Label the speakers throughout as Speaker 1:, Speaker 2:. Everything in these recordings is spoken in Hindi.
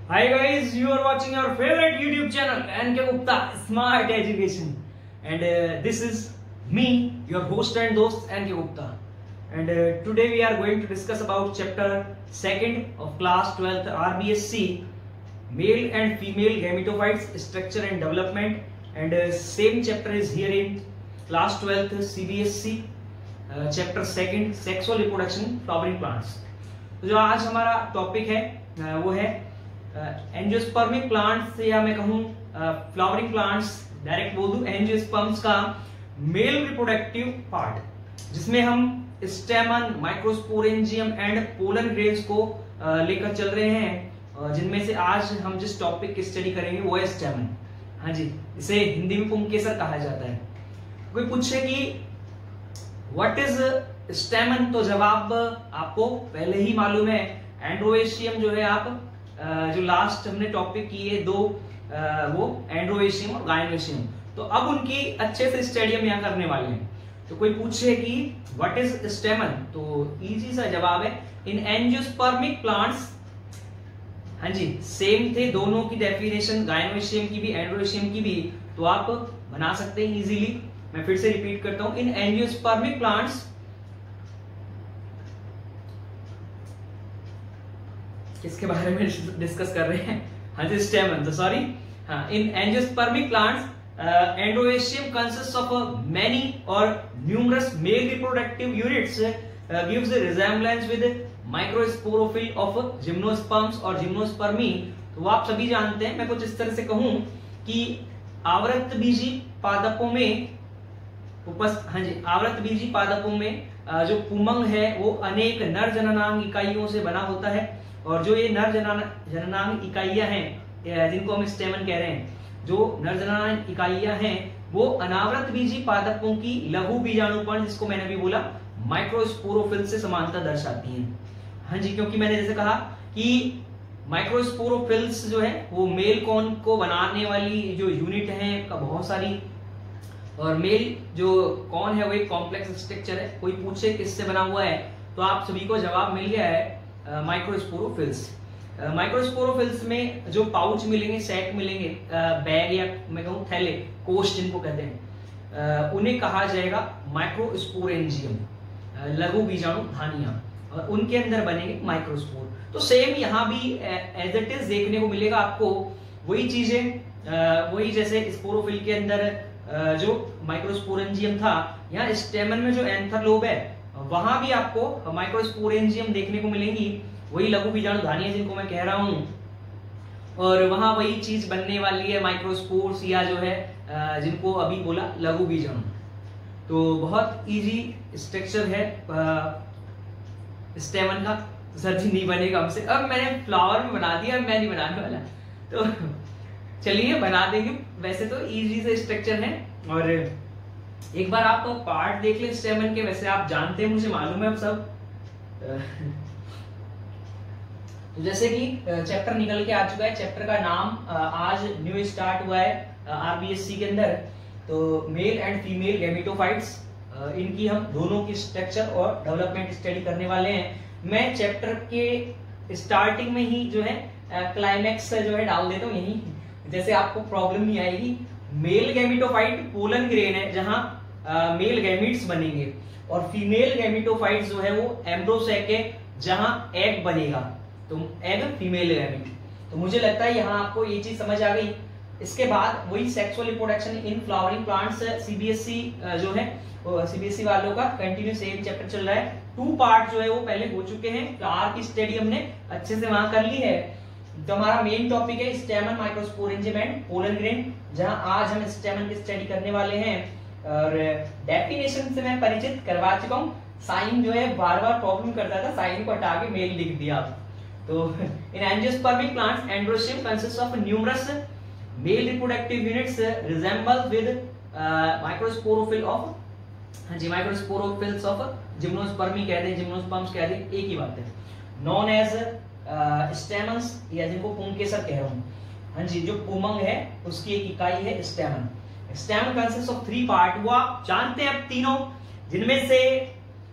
Speaker 1: Hi guys, you are watching our favorite YouTube channel NK Gupta Smart Education, and this is me, your host and host NK Gupta. And today we are going to discuss about chapter 2nd of class 12th RBSc, male and female gametophytes structure and development. And same chapter is here in class 12th CBSC, chapter 2nd sexual reproduction flowering plants. तो जो आज हमारा टॉपिक है वो है एंजियोस्पर्मिक प्लांट्स, या मैं कहूं फ्लावरिंग प्लांट्स, डायरेक्ट बोल दूं एंजियोस्पर्म्स का मेल रिप्रोडक्टिव पार्ट, जिसमें हम स्टेमन, माइक्रोस्पोरेंजियम एंड पोलन ग्रेन्स को लेकर चल रहे हैं, जिनमें से आज हम जिस टॉपिक की स्टडी करेंगे वो है स्टेमन। हाँ जी, इसे हिंदी में पुंकेसर कहा जाता है। कोई पूछे कि व्हाट इज स्टेमन, तो जवाब आपको पहले ही मालूम है। एंड्रोएशियम जो है, आप जो लास्ट हमने टॉपिक किए दो, वो एंड्रोएशियम और गायनोएशियम, तो अब उनकी अच्छे से स्टडी हम यहाँ करने वाले हैं। तो कोई पूछे कि व्हाट इज स्टेमन, तो इजी सा जवाब है इन एंजियोस्पर्मिक प्लांट्स। हाँ जी, सेम थे दोनों की डेफिनेशन, गायनोएशियम की भी एंड्रोएशियम की भी, तो आप बना सकते हैं इजीली। मैं फिर से रिपीट करता हूं, इन एंजियोस्पर्मिक प्लांट्स, किसके बारे में डिस्कस कर रहे हैं? हाँ जी, स्टेमन, तो सॉरी। हाँ, in angiospermic plants androecium consist of many or numerous male reproductive units gives resemblance with microsporophyll of gymnosperms or gymnospermae. तो आप सभी जानते हैं, मैं कुछ इस तरह से कहूं कि आवृतबीजी पादपों में हाँ जी, आवृतबीजी पादपों में जो पुमंग है वो अनेक नर जननांग इकाइयों से बना होता है, और जो ये नर जननांग इकाइयां हैं, जिनको हम स्टेमन कह रहे हैं, जो नर जननांग इकाइयां हैं वो अनावृत बीजी पादपों की लघु बीजाणुपर्ण, जिसको मैंने भी बोला माइक्रोस्पोरोफिल से समानता दर्शाती हैं। हाँ जी, क्योंकि मैंने जैसे कहा कि माइक्रोस्पोरोफिल्स जो है वो मेल कॉन को बनाने वाली जो यूनिट है का बहुत सारी, और मेल जो कॉन है वो एक कॉम्प्लेक्स स्ट्रक्चर है। कोई पूछे किससे बना हुआ है, तो आप सभी को जवाब मिल गया है, माइक्रोस्पोरोफिल्स। माइक्रोस्पोरोफिल्स में जो पाउच मिलेंगे, सेट मिलेंगे, बैग या मैं कहूं थैले, कोश जिनको कहते हैं, उन्हें कहा जाएगा माइक्रोस्पोरेंजियम, लघु बीजाणु धानियां, और उनके अंदर बनेंगे माइक्रोस्पोर। तो सेम यहाँ भी एज इट इज देखने को मिलेगा आपको वही चीजें, वही जैसे स्पोरोफिल के अंदर जो माइक्रोस्पोरेंजियम था, यहाँ स्टेमन में जो एंथर लोब है वहां भी आपको माइक्रोस्पोरेंजियम देखने को मिलेंगी, वही लघु बीजाणु धानियां जिनको मैं कह रहा हूं, और वहां वही चीज बनने वाली है माइक्रोस्पोर्स, या जो है जिनको अभी बोला लघु बीजाणु। तो बहुत इजी स्ट्रक्चर है स्टेमन का। सर जी नहीं बनेगा हमसे, अब मैंने फ्लावर में बना दिया, मैं नहीं बनाने वाला, तो चलिए बना देंगे। वैसे तो इजी से स्ट्रक्चर है, और एक बार आप पार्ट देख ले स्टेमन के, वैसे आप जानते हैं, मुझे मालूम है अब सब। तो जैसे कि चैप्टर निकल के आ चुका है, चैप्टर का नाम आज न्यू स्टार्ट हुआ है आरबीएससी के अंदर, तो मेल एंड फीमेल गैमेटोफाइट्स, इनकी हम दोनों की स्ट्रक्चर और डेवलपमेंट स्टडी करने वाले हैं। मैं चैप्टर के स्टार्टिंग में ही जो है क्लाइमैक्स जो है डाल देता हूँ यही, जैसे आपको प्रॉब्लम नहीं आएगी। मेल गैमेटोफाइट पोलन ग्रेन है, जहां मेल गैमीट्स बनेंगे, और फीमेल गैमेटोफाइट जो है वो एम्ब्रोसैक है, जहां एग बनेगा, तो एग फीमेल गैमीट। तो मुझे लगता है यहाँ आपको ये चीज समझ आ गई। इसके बाद वही sexual reproduction in flowering plants, CBSE जो है सीबीएसई वालों का कंटिन्यू सेम चैप्टर चल रहा है। 2 पार्ट जो है वो पहले हो चुके हैं, फ्लावर की स्टडी हमने अच्छे से वहां कर ली है। तो हमारा मेन टॉपिक है स्टेमन, माइक्रोस्पोरेंजियम एंड पोलन ग्रेन, जहां आज हम स्टेमन की स्टडी करने वाले हैं, और डेफिनेशन से मैं परिचित करवा चुका हूं। साइन जो है बार बार प्रॉब्लम करता था, साइन को हटा के मेल लिख दिया। तो in angiospermic plants androecium consist of numerous male reproductive units resemble with microsporophyll of, हाँ जी, माइक्रोस्पोरोफिल्स ऑफ जिम्नोस्पर्मी कहते हैं, जिम्नोस्पर्म्स कहते हैं, एक ही बात है, नॉन एज स्टेमन्स, या जिनको पुंकेसर कह रहा हूं। हाँ जी, जो पुमंग है उसकी एक इकाई है स्टेमन। स्टेमन कंसिस्ट ऑफ 3 पार्ट, वो आप जानते हैं अब तीनों, जिनमें से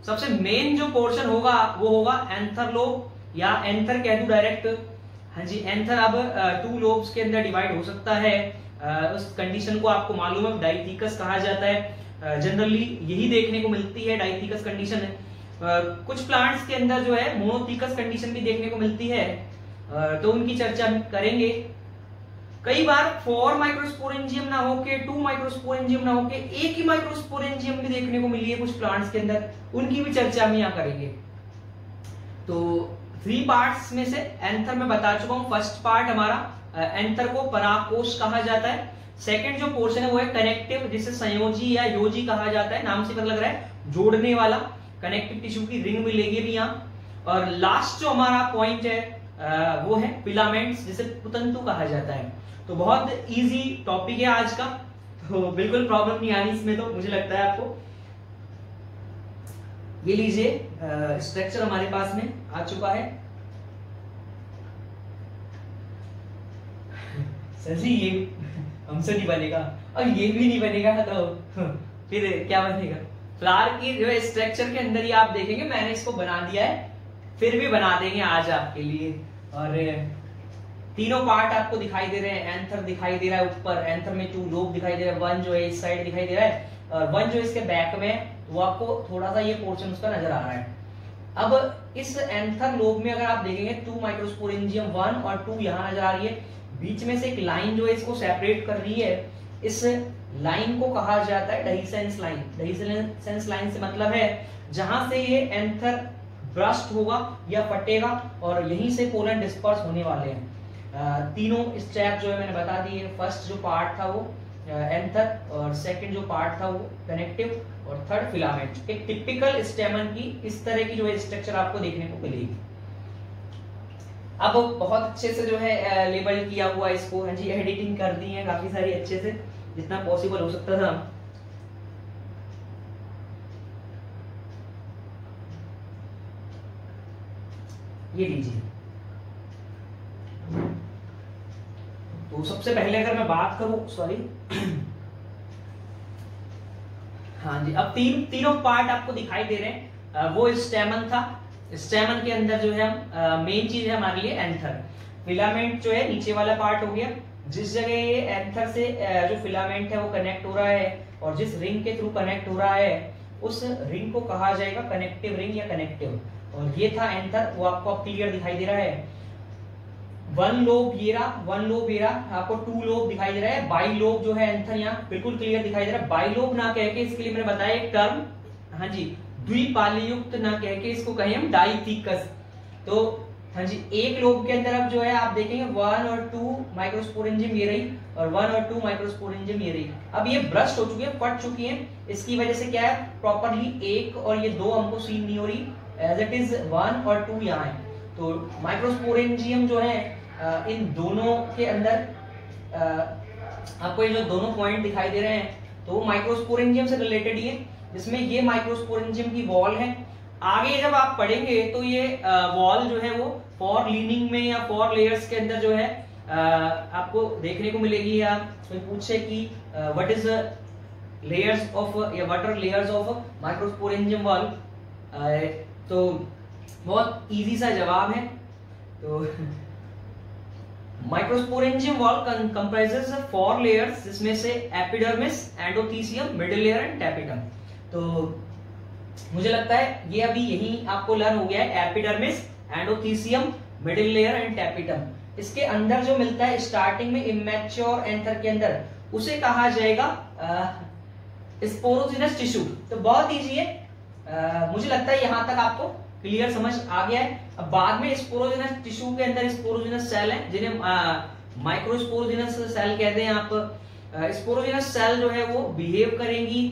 Speaker 1: सबसे मेन जो पोर्शन होगा वो होगा एंथर लोब, या एंथर कह दूं डायरेक्ट, हाँ जी, एंथर अब 2 लोब्स के अंदर डिवाइड हो सकता है। उस कंडीशन को आपको मालूम है, डाइथिकस कहा जाता है। जनरली यही देखने को मिलती है, डाइथिकस कंडीशन है। कुछ प्लांट्स के अंदर जो है मोनोथिकस कंडीशन भी देखने को मिलती है, तो उनकी चर्चा हम करेंगे। कई बार 4 माइक्रोस्पोरेंजियम ना होके 2 माइक्रोस्पोरेंजियम ना होके एक ही माइक्रोस्पोरेंजियम भी देखने को मिली है कुछ प्लांट्स के अंदर, उनकी भी चर्चा हम यहाँ करेंगे। तो 3 पार्ट्स में से एंथर में बता चुका हूं। फर्स्ट पार्ट हमारा एंथर को परागकोश कहा जाता है। सेकंड जो पोर्शन है वो है कनेक्टिव, जिसे संयोजी या योजी कहा जाता है, नाम से पता लग रहा है जोड़ने वाला। कनेक्टिव टिश्यू की रिंग मिलेगी भी यहाँ। और लास्ट जो हमारा पॉइंट है वो है फिलामेंट्स, जिसे पुतंतु कहा जाता है। तो बहुत इजी टॉपिक है आज का, तो बिल्कुल प्रॉब्लम नहीं आनी इसमें, तो मुझे लगता है आपको। ये लीजिए स्ट्रक्चर हमारे पास में आ चुका है। सर जी ये हमसे नहीं बनेगा और ये भी नहीं बनेगा, तो फिर क्या बनेगा? फ्लावर की जो स्ट्रक्चर के अंदर ही आप देखेंगे मैंने इसको बना दिया है, फिर भी बना देंगे आज आपके लिए। और तीनों पार्ट आपको दिखाई दे रहे हैं। एंथर दिखाई दे रहा है ऊपर, एंथर में 2 लोब दिखाई दे रहा है, 1 जो है इस साइड दिखाई दे रहा है और 1 जो इसके बैक में, वो आपको थोड़ा सा ये पोर्शन उसका नजर आ रहा है। अब इस एंथर लोब में अगर आप देखेंगे 2 माइक्रोस्पोरेंजियम 1 और 2 यहाँ नजर आ रही है, बीच में से एक लाइन जो है इसको सेपरेट कर रही है। इस लाइन को कहा जाता है डहीसेंस लाइन। डहीसेंस लाइन से मतलब है जहां से ये एंथर ब्रस्ट होगा या फटेगा और यहीं से पोलन डिस्पर्स होने वाले हैं। तीनों स्टेप जो है मैंने बता दिए। फर्स्ट जो पार्ट था वो एंथर, और सेकंड जो पार्ट था वो कनेक्टिव, और थर्ड फिलामेंट। एक टिपिकल स्टेमन की इस तरह की जो है स्ट्रक्चर आपको देखने को मिलेगी। अब बहुत अच्छे से जो है लेबल किया हुआ इसको, हाँ जी, एडिटिंग कर दी है काफी सारी अच्छे से, जितना पॉसिबल हो सकता था। ये लीजिए। तो सबसे पहले अगर मैं बात करूं, सॉरी हाँ जी, अब तीनों पार्ट आपको दिखाई दे रहे हैं। वो स्टेमन था, स्टेमन के अंदर जो है हम मेन चीज है हमारे लिए एंथर। फिलामेंट जो है नीचे वाला पार्ट हो गया। जिस जगह ये एंथर से जो फिलामेंट है वो कनेक्ट हो रहा है और जिस रिंग के थ्रू कनेक्ट हो रहा है उस रिंग को कहा जाएगा कनेक्टिव रिंग या कनेक्टिव। और ये था एंथर, वो आपको क्लियर दिखाई दे रहा है। 1 लोब ये रहा, आपको 2 लोब दिखाई दे रहा है। बाई लोब जो है एंथर यहाँ बिल्कुल क्लियर दिखाई दे रहा है। बाई लोब ना कह के इसके लिए मैंने बताया एक टर्म, हाँ जी, द्विपालीयुक्त ना कह के इसको कहें हम डाइथिकस। तो हाँ जी, एक लोब के अंदर अब जो है आप देखेंगे 1 और 2 माइक्रोस्पोरेंजियम ये रही और 1 और 2 माइक्रोस्पोरेंजियम ये रही। अब ये ब्रस्ट हो चुकी है, फट चुकी है। इसकी वजह से क्या है, प्रॉपरली 1 और ये 2 हमको सीन नहीं हो रही, एज इट इज 1 और 2 यहाँ है। तो माइक्रोस्पोरेंजियम जो है इन दोनों के अंदर आपको ये जो दोनों पॉइंट दिखाई दे रहे हैं तो वो माइक्रोस्पोरेंजियम से रिलेटेड ही है, जिसमें ये माइक्रोस्पोरेंजियम की वॉल है। आगे जब आप पढ़ेंगे तो ये वॉल जो है वो 4 लीनिंग में या 4 लेयर्स के अंदर जो है आपको देखने को मिलेगी। या कोई पूछे कि व्हाट इज लेयर्स ऑफ या what are layers of microsporangium wall, तो बहुत इजी सा जवाब है। तो माइक्रोस्पोरेंजियम वॉल कंप्राइजेस 4 लेयर्स, जिसमें से epidermis, endothecium, middle layer and tapetum. तो मुझे लगता है ये अभी यही आपको लर्न हो गया है, epidermis, endothecium, middle layer and tapetum. इसके अंदर जो मिलता है स्टार्टिंग में इमैच्योर एंथर के अंदर, उसे कहा जाएगा स्पोरोजिनस टिश्यू। तो बहुत इजी है, मुझे लगता है यहां तक आपको क्लियर समझ आ गया है। अब बाद में स्पोरोजिनस टिश्यू के अंदर स्पोरोजिनस सेल हैं, जिन्हें माइक्रोस्पोरोजिनस सेल कहते हैं आप। स्पोरोजिनस सेल जो है वो बिहेव करेंगी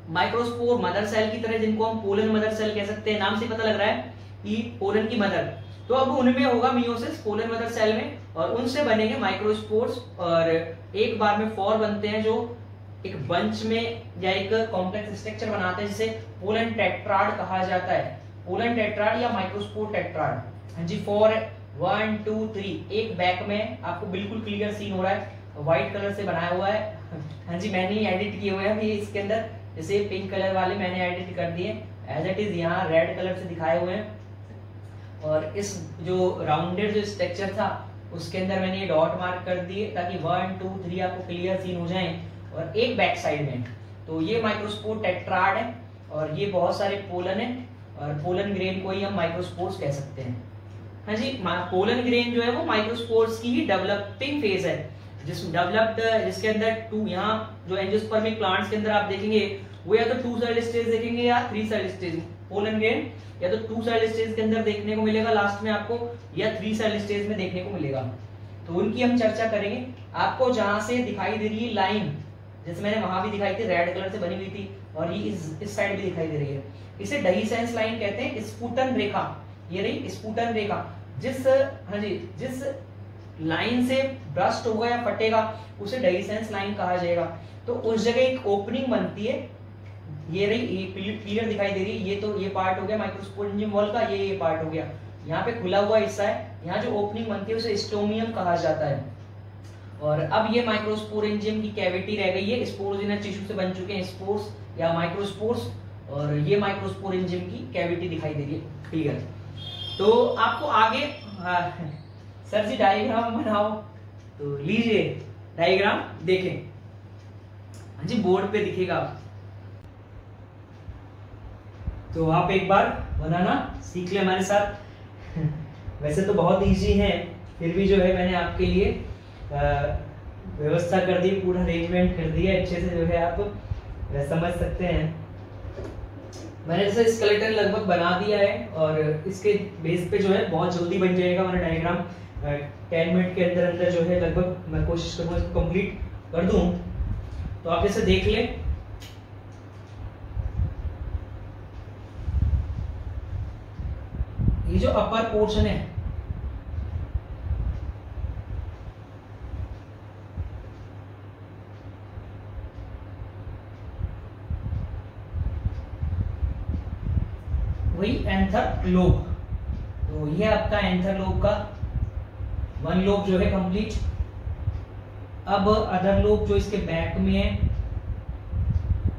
Speaker 1: माइक्रोस्पोर मदर सेल की तरह, जिनको हम पोलन मदर सेल कह सकते हैं। नाम से पता लग रहा है कि पोलन की मदर। तो अब उनमें होगा मियोसिस पोलन मदर सेल में, और उनसे बनेंगे माइक्रोस्पोर्स, और एक बार में 4 बनते हैं, जो एक बंच में या एक कॉम्प्लेक्स स्ट्रक्चर बनाते हैं, जिसे पोलन टेट्राड कहा जाता है। पोलन टेट्राड या माइक्रोस्पोर टेट्राड। हाँ जी, 4 1 2 3 एक बैक में आपको बिल्कुल क्लियर सीन हो रहा है, व्हाइट कलर से बनाया हुआ है। हाँ जी, मैंने एडिट किए हुए हैं ये इसके अंदर, जैसे पिंक कलर वाले मैंने एडिट कर दिए, एज इट इज यहाँ रेड कलर से दिखाए हुए हैं। और इस जो राउंडेड जो स्ट्रक्चर था उसके अंदर मैंने ये डॉट मार्क कर दिए ताकि 1 2 3 आपको क्लियर सीन हो जाए। और एक बैक साइड में तो ये माइक्रोस्पोर टेट्राड है और ये बहुत सारे पोलन है और पोलन ग्रेन को ही हम माइक्रोस्पोर्स कह सकते हैं। हाँ जी, पोलन ग्रेन जो है वो माइक्रोस्पोर्स की ही डेवलपिंग फेज है, जिसके अंदर यहाँ जो एंजियोस्पर्मिक प्लांट्स के अंदर आप देखेंगे वो या तो 2 सेल स्टेज देखेंगे या 3 सेल स्टेज। पोलन ग्रेन या तो 2 सेल स्टेज के अंदर देखने को मिलेगा लास्ट में आपको, या 3 सेल स्टेज में देखने को मिलेगा। तो उनकी हम चर्चा करेंगे। आपको जहां से दिखाई दे रही है लाइन, जैसे मैंने वहां भी दिखाई थी, रेड कलर से बनी हुई थी, और ये इस साइड भी दिखाई दे रही है, इसे डहीसेंस लाइन कहते हैं। स्पुटन रेखा, ये रही स्पुटन रेखा, जिस लाइन से ब्रस्ट होगा या फटेगा उसे डहीसेंस लाइन कहा जाएगा। तो उस जगह एक ओपनिंग बनती है, ये रही, ये क्लियर दिखाई दे रही है। ये पार्ट हो गया माइक्रोस्पोरेंजियम वॉल का, ये पार्ट हो गया। यहाँ पे खुला हुआ हिस्सा है, यहाँ जो ओपनिंग बनती है उसे स्टोमियम कहा जाता है। और अब ये माइक्रोस्पोरेंजियम की कैविटी रह गई है, स्पोरोजिनस टिश्यू से बन चुके हैं स्पोर्स या माइक्रोस्पोर्स, और ये माइक्रोस्पोरेंजियम की कैविटी दिखाई दे रही है, क्लियर। तो आपको आगे सर जी डायग्राम बनाओ, तो लीजिए डायग्राम देखें। हाँ जी, बोर्ड पे दिखेगा, तो आप एक बार बनाना सीख ले हमारे साथ। वैसे तो बहुत इजी है, फिर भी जो है मैंने आपके लिए व्यवस्था कर दी, पूरा अरेंजमेंट कर दिया अच्छे से, जो है आप समझ सकते हैं। मैंने जैसे स्केलेटन लगभग बना दिया है और इसके बेस पे जो है बहुत जल्दी बन जाएगा हमारा डायग्राम। 10 मिनट के अंदर अंदर जो है लगभग मैं कोशिश करूंगा इसको कंप्लीट कर दूं। तो आप इसे देख लें। ये जो अपर पोर्शन है, वही एंथर लोब, तो ये आपका एंथर लोब का 1 लोब जो है कंप्लीट। अब अदर लोब जो इसके बैक में है,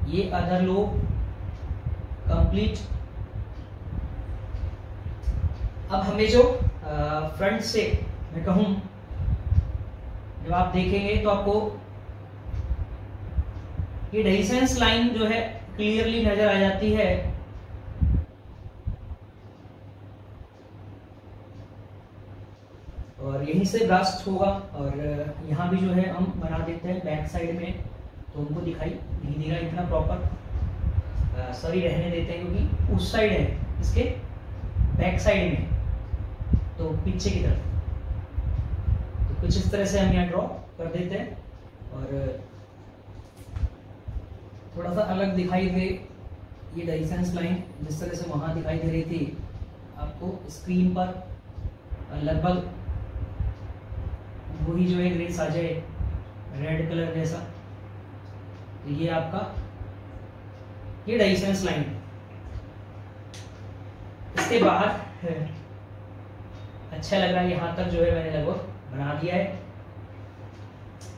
Speaker 1: ये अदर लोब कंप्लीट। अब हमें जो फ्रंट से मैं कहूं, जब आप देखेंगे तो आपको ये डहीसेंस लाइन जो है क्लियरली नजर आ जाती है। और यहीं से ब्रास्ट होगा, और यहाँ भी जो है हम बना देते हैं बैक साइड में, तो उनको दिखाई नहीं दे रहा इतना प्रॉपर, सॉरी रहने देते हैं क्योंकि उस साइड है इसके बैक साइड में, तो पीछे की तरफ। तो कुछ इस तरह से हम यहाँ ड्रॉ कर देते हैं, और थोड़ा सा अलग दिखाई दे ये डहीसेंस लाइन, जिस तरह से वहां दिखाई दे रही थी आपको स्क्रीन पर, लगभग वही जो है ग्रेस आ जाए रेड कलर जैसा। तो ये आपका ये डहीसेंस लाइन। इसके बाद अच्छा लग रहा है, यहाँ तक जो है मैंने लगभग बना दिया है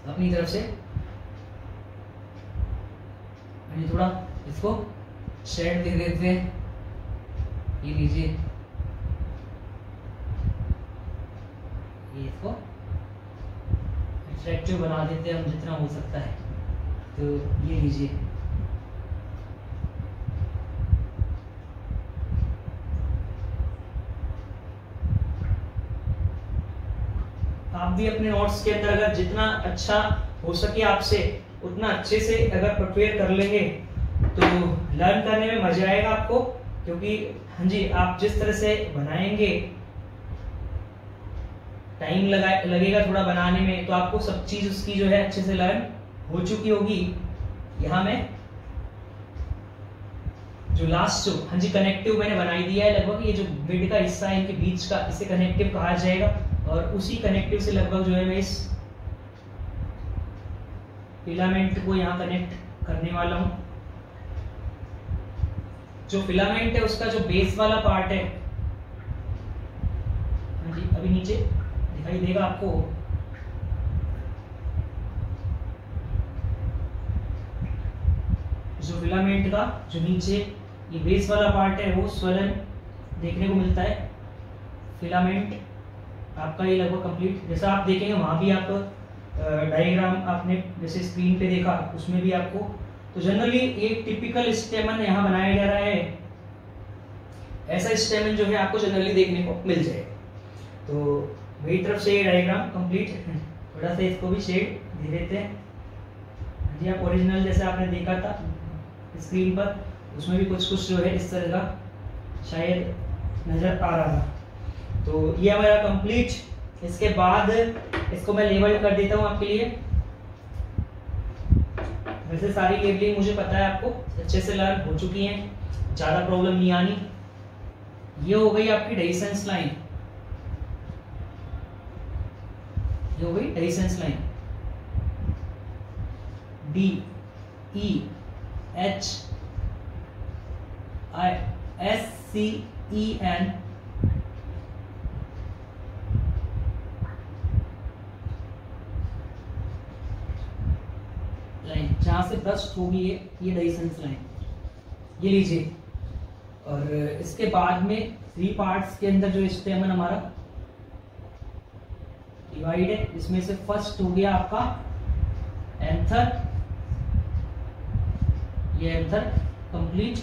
Speaker 1: अपनी तरफ से। थोड़ा इसको शेड दे देते हैं, ये लीजिए, ये इसको अट्रैक्टिव बना देते हैं हम जितना हो सकता है। तो ये लीजिए, आप भी अपने नोट्स के अंदर अगर जितना अच्छा हो सके आपसे उतना अच्छे से अगर प्रिपेयर कर लेंगे तो लर्न करने में मजा आएगा आपको, क्योंकि हाँ जी, आप जिस तरह से बनाएंगे टाइम लगेगा थोड़ा बनाने में, तो आपको सब चीज उसकी जो है अच्छे से लर्न हो चुकी होगी। यहाँ में जो लास्ट जो हाँ जी कनेक्टिव मैंने बनाई दिया है, लगभग ये जो मिड का हिस्सा है इनके बीच का, इसे कनेक्टिव कहा जाएगा। और उसी कनेक्टिव से लगभग जो है मैं इस फिलामेंट को यहाँ कनेक्ट करने वाला हूँ। जो फिलामेंट है उसका जो बेस वाला पार्ट है, हाँ जी अभी नीचे दिखाई देगा आपको, जो फिलामेंट का जो नीचे ये बेस वाला पार्ट है वो स्वलन देखने को मिलता है। फिलामेंट आपका ये लगभग कंप्लीट, जैसा आप देखेंगे वहाँ भी आप डायग्राम आपने जैसे स्क्रीन पे देखा उसमें भी आपको, तो जनरली एक टिपिकल स्टेमन यहाँ बनाया जा रहा है, ऐसा स्टेमन जो है आपको जनरली देखने को मिल जाएगा। तो मेरी तरफ से ये डायग्राम कंप्लीट, थोड़ा सा इसको भी शेड दे देते हैं जी। आप ओरिजिनल जैसे आपने देखा था स्क्रीन पर, उसमें भी कुछ कुछ जो है इस तरह का शायद नजर आ रहा था। तो ये हमारा कंप्लीट, इसके बाद इसको मैं लेबल कर देता हूँ आपके लिए। वैसे सारी लेबलिंग मुझे पता है आपको अच्छे से लर्न हो चुकी हैं, ज़्यादा प्रॉब्लम नहीं आनी। ये हो गई आपकी डेइसेंस लाइन, ये हो गई डेइसेंस लाइन, DEHISCEN लाइन, जहां से ब्रस्ट होगी ये डेइसेंस लाइन, ये लीजिए। और इसके बाद में 3 पार्ट्स के अंदर जो स्टेमन हमारा डिवाइड है, इसमें से फर्स्ट हो गया आपका एंथर, ये एंथर कंप्लीट।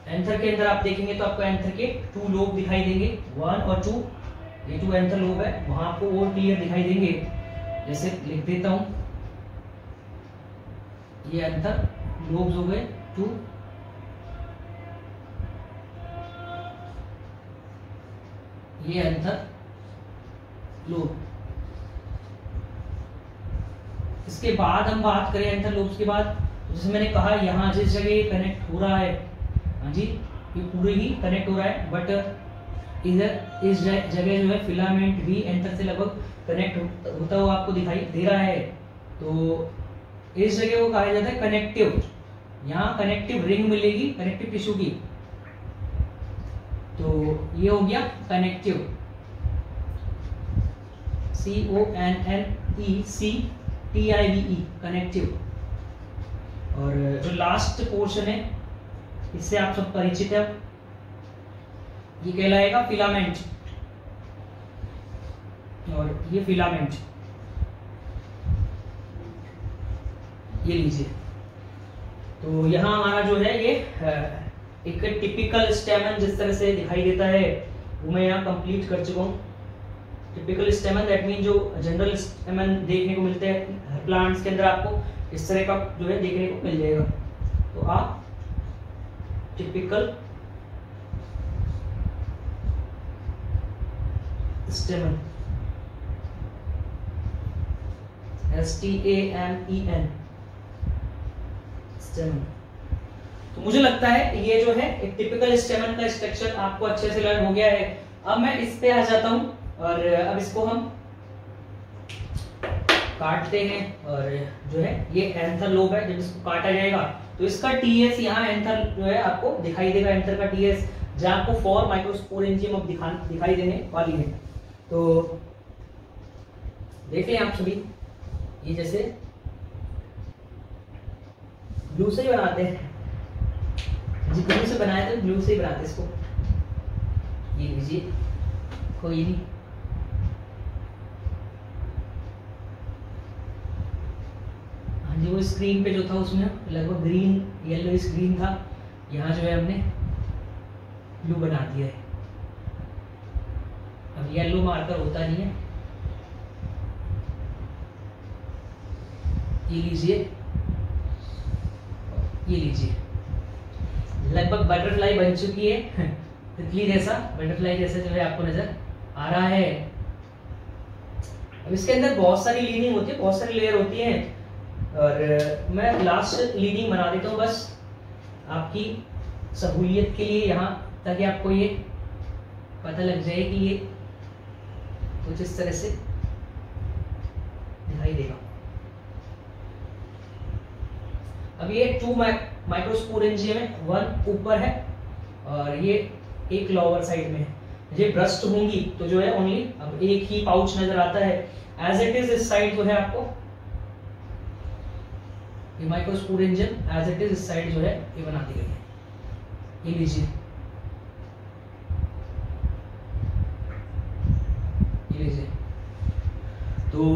Speaker 1: एंथर के अंदर आप देखेंगे तो आपको एंथर के 2 लोब दिखाई देंगे, 1 और 2, ये 2 एंथर लोब है, वहां आपको और क्लियर दिखाई देंगे। जैसे लिख देता हूं, ये एंथर लोब्स हो गए 2, ये एंथर लोब। इसके बाद हम बात करें एंथर लोब्स के बाद, जैसे मैंने कहा यहाँ जिस जगह ये कनेक्ट हो रहा है, हाँ जी ये पूरे ही कनेक्ट हो रहा है, बट इधर इस जगह जो है फिलामेंट भी एंथर से लगभग कनेक्ट होता हुआ आपको दिखाई दे रहा है। तो इस जगह को कहा जाता है कनेक्टिव, यहाँ कनेक्टिव रिंग मिलेगी कनेक्टिव टिश्यू की, तो ये हो गया कनेक्टिव, CONNECTIVE कनेक्टिव। और जो लास्ट पोर्शन है इससे आप सब परिचित है, ये कहलाएगा फिलामेंट, और ये फिलामेंट, ये लीजिए। तो यहाँ हमारा जो है ये एक टिपिकल स्टेमन जिस तरह से दिखाई देता है वो मैं यहाँ कंप्लीट कर चुका हूँ। टिपिकल स्टेमन दैट मीन जो जनरल स्टेमन देखने को मिलते हैं प्लांट्स के अंदर, आपको इस तरह का जो है देखने को मिल जाएगा। तो आप टिपिकल स्टेमन, STAMEN स्टेमन। तो मुझे लगता है ये जो है एक टिपिकल स्टेमन का स्ट्रक्चर आपको अच्छे से लर्न हो गया है। अब मैं इस पे आ जाता हूं और अब इसको हम काटते हैं, और जो है ये एंथर लोब है, जब इसको काटा जाएगा तो इसका TS यहाँ एंथर जो है आपको दिखाई देगा, एंथर का TS, जहां आपको 4 माइक्रोस्पोरेंजियम अब दिखाई देने वाली है। तो देखिए आप सभी, ये जैसे ग्लू से ही बनाते हैं जी, ग्लू से बनाए तो ग्लू से ही बनाते इसको, ये लीजिए, कोई नहीं। हाँ जी, वो स्क्रीन पे जो था उसमें लगभग ग्रीन येलो स्क्रीन था, यहाँ जो है हमने ब्लू बना दिया है। अब येलो मार्कर होता नहीं है, ये लीजिए, ये लीजिए, लगभग बटरफ्लाई बन चुकी है, तितली जैसा, बटरफ्लाई जैसा जो है आपको नजर आ रहा है। अब इसके अंदर बहुत सारी लीनिंग होती है, बहुत सारी लेयर होती है, और मैं लास्ट लीनिंग बना देता हूँ बस आपकी सहूलियत के लिए यहाँ, ताकि आपको ये पता लग जाए कि ये कुछ इस तरह से दिखाई देगा। अब ये 2 माइक्रोस्पोरेंजियम है, 1 ऊपर है और ये एक लोअर साइड में है। ये ब्रस्ट होंगी तो जो है ओनली अब एक ही पाउच नजर आता है। एज इट इज इस साइड जो है आपको ये माइक्रोस्पोरेंजियम एज इट इज इस साइड जो है ये बना दी गई है, ये लीजिए।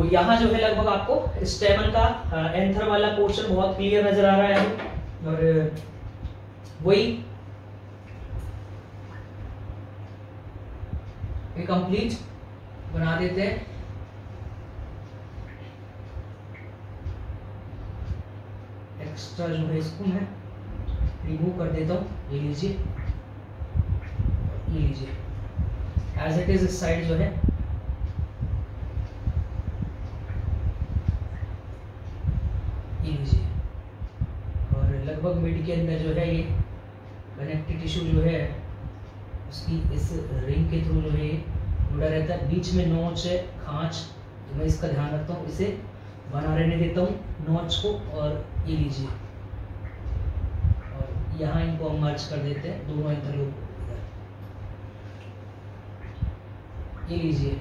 Speaker 1: तो यहाँ जो है लगभग आपको स्टेमन का एंथर वाला पोर्शन बहुत क्लियर नजर आ रहा है, और वही कंप्लीट बना देते हैं। एक्स्ट्रा जो है इसको मैं रिमूव कर देता हूँ। ये लीजिए, ये लीजिए, एज इट इज इस साइड जो है ये लीजिए, और लगभग मिड के अंदर जो है ये कनेक्टिव टिश्यू जो है उसकी इस रिंग के थ्रू जो है जुड़ा रहता है। बीच में नोच है, खांच, तो मैं इसका ध्यान रखता हूँ, इसे बना रहने देता हूँ नोच को। और ये लीजिए, और यहाँ इनको हम मर्ज कर देते हैं दोनों इंटरलूप इधर। ये लीजिए,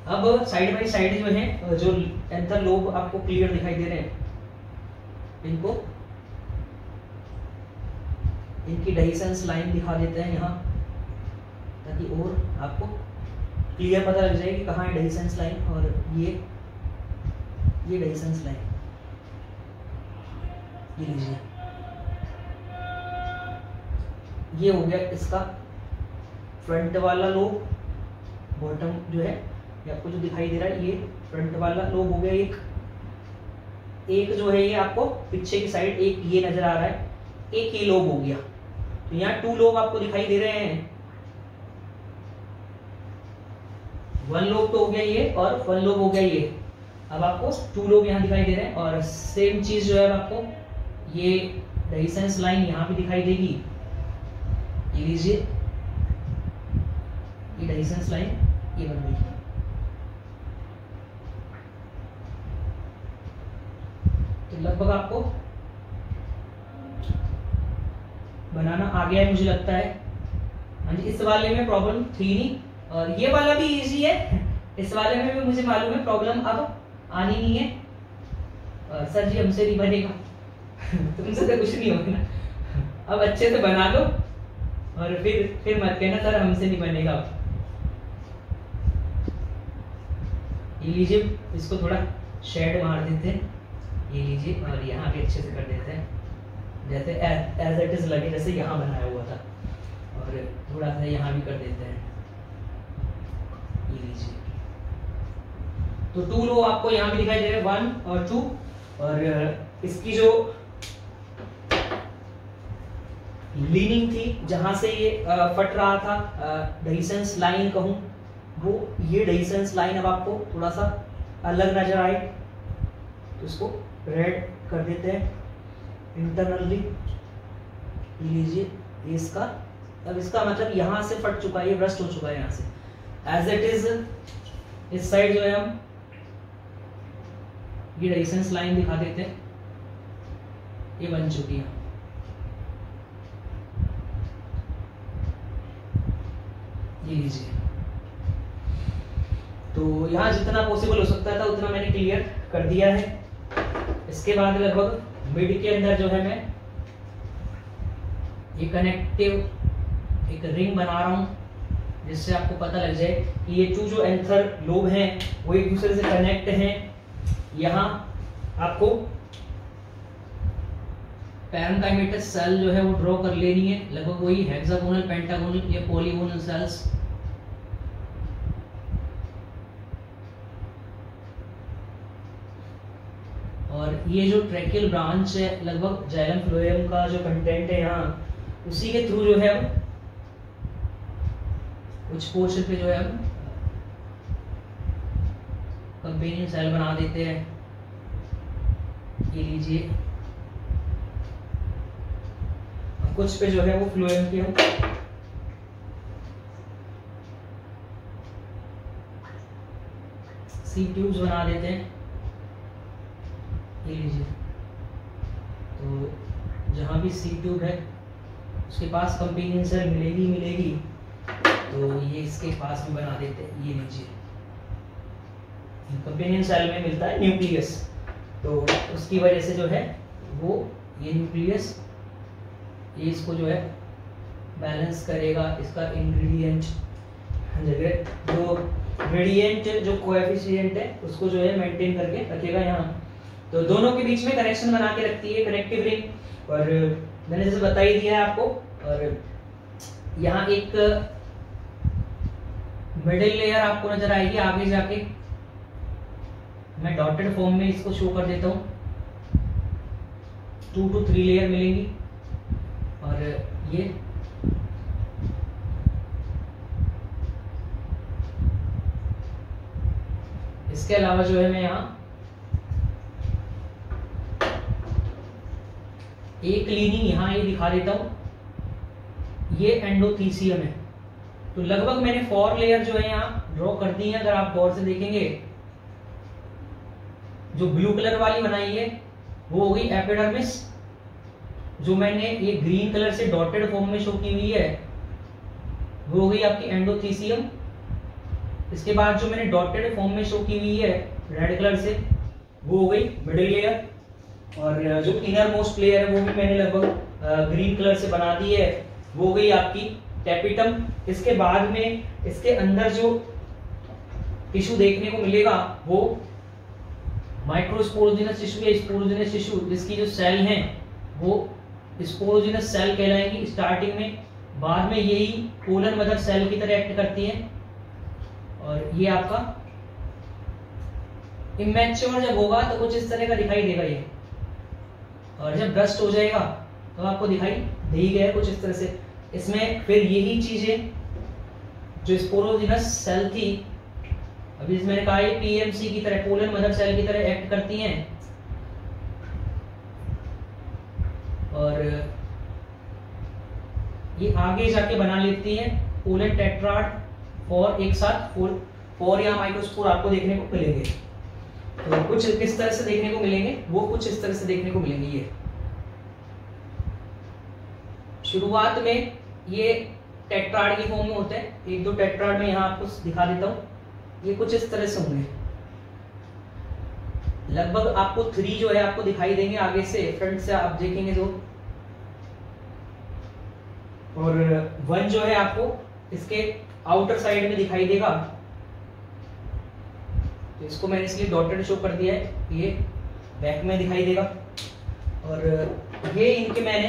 Speaker 1: अब साइड बाई साइड जो है जो इंटरलोब आपको क्लियर दिखाई दे रहे हैं, इनको इनकी डाइसेंस लाइन दिखा देते हैं यहाँ, ताकि और आपको क्लियर पता लग जाए कि कहाँ है डाइसेंस लाइन। और ये डाइसेंस लाइन, ये लीजिए, ये हो गया इसका फ्रंट वाला लोब। बॉटम जो है ये आपको जो दिखाई दे रहा है, ये फ्रंट वाला लोब हो गया। एक जो है ये आपको पीछे की साइड एक ये नजर आ रहा है, एक ये लोब हो गया। तो यहाँ 2 लोब आपको दिखाई दे रहे हैं। 1 लोब तो हो गया ये, और 1 लोब हो गया ये। अब आपको 2 लोब यहाँ दिखाई दे रहे हैं, और सेम चीज जो है आपको ये डाइसेंस लाइन यहाँ भी दिखाई देगी। ये लीजिए, ये डाइसेंस लाइन ये बन गई। तो लगभग आपको बनाना आ गया है मुझे लगता है। हाँ जी, इस वाले में प्रॉब्लम थी नहीं, और ये वाला भी इजी है। इस वाले में भी मुझे मालूम है प्रॉब्लम अब आनी नहीं है। सर जी हमसे नहीं बनेगा। तुमसे तो कुछ नहीं होगा, अब अच्छे से बना लो, और फिर मत कहना सर हमसे नहीं बनेगा। ये लीजिए, इसको थोड़ा शेड मार देते हैं। ये लीजिए, और यहाँ भी अच्छे से कर देते हैं, जैसे एज इट इज लगे जैसे यहाँ बनाया हुआ था। और थोड़ा सा यहाँ भी कर देते हैं। ये लीजिए, तो 2 लो आपको यहाँ भी दिखाई दे रहे हैं, 1 और 2। और इसकी जो लीनिंग थी, जहां से ये फट रहा था, डाइसेंस लाइन कहूं, वो ये डाइसेंस लाइन अब आपको थोड़ा सा अलग नजर आए, तो इसको रेड कर देते हैं इंटरनली। लीजिए, ये इसका, अब इसका मतलब यहाँ से फट चुका है, ये ब्रस्ट हो चुका है यहाँ से। एज इट इज इस साइड जो है हम ये डाइसेंस लाइन दिखा देते हैं, ये बन चुकी है। ये लीजिए, तो यहाँ जितना पॉसिबल हो सकता था उतना मैंने क्लियर कर दिया है। इसके बाद लगभग मिड के अंदर जो है मैं ये कनेक्टिव एक रिंग बना रहा हूँ, जिससे आपको पता लग जाए कि ये 2 जो एंथर लोब हैं वो एक दूसरे से कनेक्ट हैं। यहाँ आपको पैरेन्काइमेटस सेल जो है वो ड्रॉ कर लेनी है, लगभग वही हेक्सागोनल, पेंटागोनल या पॉलीगोनल सेल्स। और ये जो ट्रैकियल ब्रांच है, लगभग जाइलम फ्लोएम का जो कंटेंट है यहाँ, उसी के थ्रू जो है कुछ पोर्शन पे जो है हम कंपेनियन सेल बना देते हैं। ये लीजिए, कुछ पे जो है वो फ्लोएम के हम सी ट्यूब्स बना देते हैं। ये लीजिए, तो जहाँ भी सी ट्यूब है उसके पास कंपेनियन सेल मिलेगी, तो ये इसके पास भी बना देते हैं। ये लीजिए, कंपेनियन सेल में मिलता है न्यूक्लियस, तो उसकी वजह से जो है वो ये न्यूक्लियस ये इसको जो है बैलेंस करेगा, इसका इंग्रेडिएंट जगह जो ग्रेडियंट जो कोएफिशिएंट है उसको जो है मेंटेन करके रखेगा यहाँ। तो दोनों के बीच में कनेक्शन बना के रखती है कनेक्टिव रिंग। और मैंने जैसे बता ही दिया है आपको। और यहाँ एक मिडिल लेयर आपको नजर आएगी आगे जाके, मैं डॉटेड फॉर्म में इसको शो कर देता हूँ। 2 to 3 लेयर मिलेंगी। और ये इसके अलावा जो है मैं यहाँ एक लीनिंग यहाँ ये दिखा देता हूं, ये एंडोथीसियम है। तो लगभग मैंने 4 लेयर जो है यहाँ ड्रॉ कर दी है। अगर आप गौर से देखेंगे, जो ब्लू कलर वाली बनाई है वो हो गई एपिडर्मिस, जो मैंने ये ग्रीन कलर से डॉटेड फॉर्म में शो की हुई है वो हो गई आपकी एंडोथीसियम। इसके बाद जो मैंने डॉटेड फॉर्म में शो की हुई है रेड कलर से वो हो गई मिडिल लेयर। और जो इनर मोस्ट लेयर है वो भी मैंने लगभग ग्रीन कलर से बना दी है, वो हो गई आपकी टैपिटम। इसके बाद में इसके अंदर जो टिश्यू देखने को मिलेगा वो माइक्रोस्पोरोजिनस टिश्यू या स्पोरोजिनस टिश्यू, जिसकी जो सेल हैं वो स्पोरोजिनस सेल कहलाएंगी स्टार्टिंग में। बाद में यही कोलन मदर सेल की तरह एक्ट करती है। और ये आपका इमेच्योर जब होगा तो कुछ इस तरह का दिखाई देगा ये, और जब ब्रस्ट हो जाएगा तो आपको दिखाई दे ही गया कुछ इस तरह से। इसमें फिर यही चीजें जो स्पोरोजिनस सेल थी, अभी मैंने कहा ये पीएमसी की तरह कोलन मदर सेल की तरह एक्ट करती हैं। और ये आगे जाके बना लेती हैं कोलन टेट्राड और एक साथ 4 या माइक्रोस्पोर आपको देखने को मिलेंगे। तो कुछ किस तरह से देखने को मिलेंगे, वो कुछ इस तरह से देखने को मिलेंगे। ये शुरुआत में ये टेट्राड की फॉर्म में होते हैं। 1-2 टेट्राड में यहाँ आपको दिखा देता हूँ। ये कुछ इस तरह से होंगे। लगभग आपको 3 जो है आपको दिखाई देंगे आगे से, फ्रंट से आप देखेंगे तो। और 1 जो है आपको इसके आउटर साइड में दिखाई देगा। तो इसको मैंने इसलिए डॉटेड शो कर दिया है, ये बैक में दिखाई देगा। और ये इनके मैंने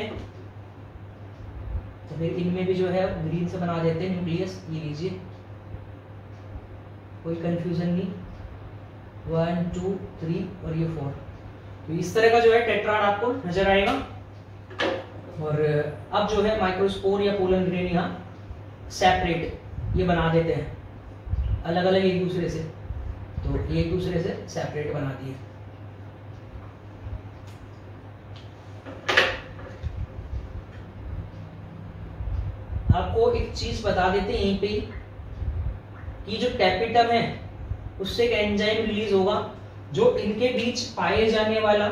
Speaker 1: तो फिर इनमें भी जो है ग्रीन से बना देते हैं न्यूक्लियस। ये लीजिए, कोई कंफ्यूजन नहीं। 1 2 3 और ये 4। तो इस तरह का जो है टेट्राड आपको नजर आएगा। और अब जो है माइक्रोस्पोर या पोलन ग्रेन यहाँ सेपरेट ये बना देते हैं, अलग अलग एक दूसरे से। तो एक दूसरे से सेपरेट बना दिए। आपको एक चीज बता देते हैं यहीं पे कि जो टैपिटम है उससे एक एंजाइम रिलीज होगा जो इनके बीच पाए जाने वाला।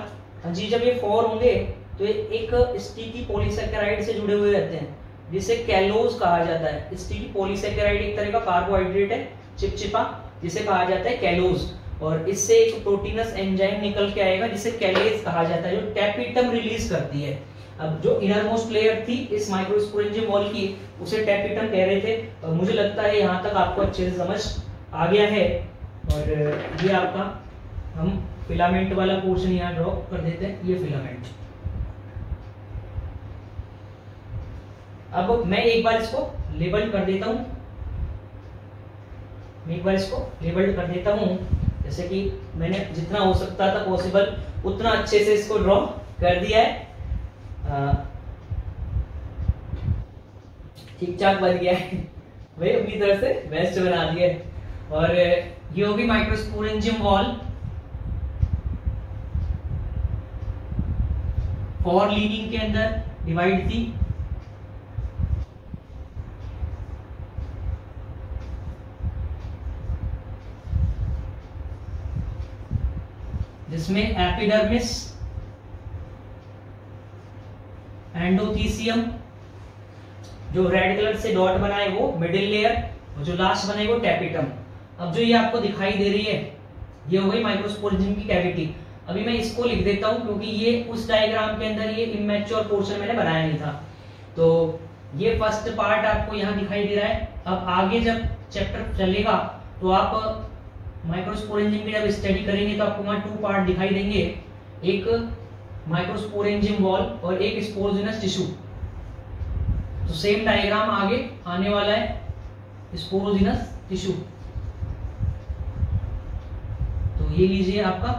Speaker 1: जी, जब ये 4 होंगे तो एक स्टिकी पॉलीसैकेराइड से जुड़े हुए रहते हैं जिसे कैलोज कहा जाता है। स्टिकी पॉलीसैकेराइड एक तरह का कार्बोहाइड्रेट है, चिपचिपा, जिसे कहा जाता है कैलोज। और इससे एक प्रोटीनस एंजाइम निकल के आएगा जिसे कैलेज कहा जाता है, जो टैपिटम रिलीज करती है। अब जो इनर मोस्ट लेयर थी इस माइक्रोस्पोरेंजियम वॉल की, उसे टैपिटम कह रहे थे। और मुझे लगता है यहाँ तक आपको अच्छे से समझ आ गया है। और ये आपका हम फिलामेंट वाला पोर्शन यहाँ ड्रॉ कर देते हैं, ये फिलामेंट। अब मैं एक बार इसको लेबल कर देता हूं, कर देता हूं, जैसे कि मैंने जितना हो सकता था पॉसिबल उतना अच्छे से इसको ड्रॉ कर दिया है। ठीक ठाक बन गया है भाई, अपनी तरफ से बेस्ट बना दिया है। और ये होगी माइक्रोस्पोरेंजियम वॉल 4 लीनिंग के अंदर डिवाइड थी। जिसमें एपिडर्मिस, एंडोथीसियम, जो रेड कलर से डॉट बनाए वो मिडिल लेयर, और जो लास्ट बनाए वो टैपिटम। अब जो ये आपको दिखाई दे रही है ये हो गई माइक्रोस्पोरेंजियम की कैविटी। अभी मैं इसको लिख देता हूं क्योंकि ये उस डायग्राम के अंदर ये इमेच्योर पोर्शन मैंने बनाया नहीं था। तो ये फर्स्ट पार्ट आपको यहाँ दिखाई दे रहा है। अब आगे जब चैप्टर चलेगा तो आप माइक्रोस्पोरेंजियम की जब स्टडी करेंगे तो आपको वहां 2 पार्ट दिखाई देंगे, एक माइक्रोस्पोरेंजियम वॉल और एक स्पोरोजिनस टिश्यू। तो सेम डायग्राम आगे आने वाला है स्पोरोजिनस टिश्यू। तो ये लीजिए आपका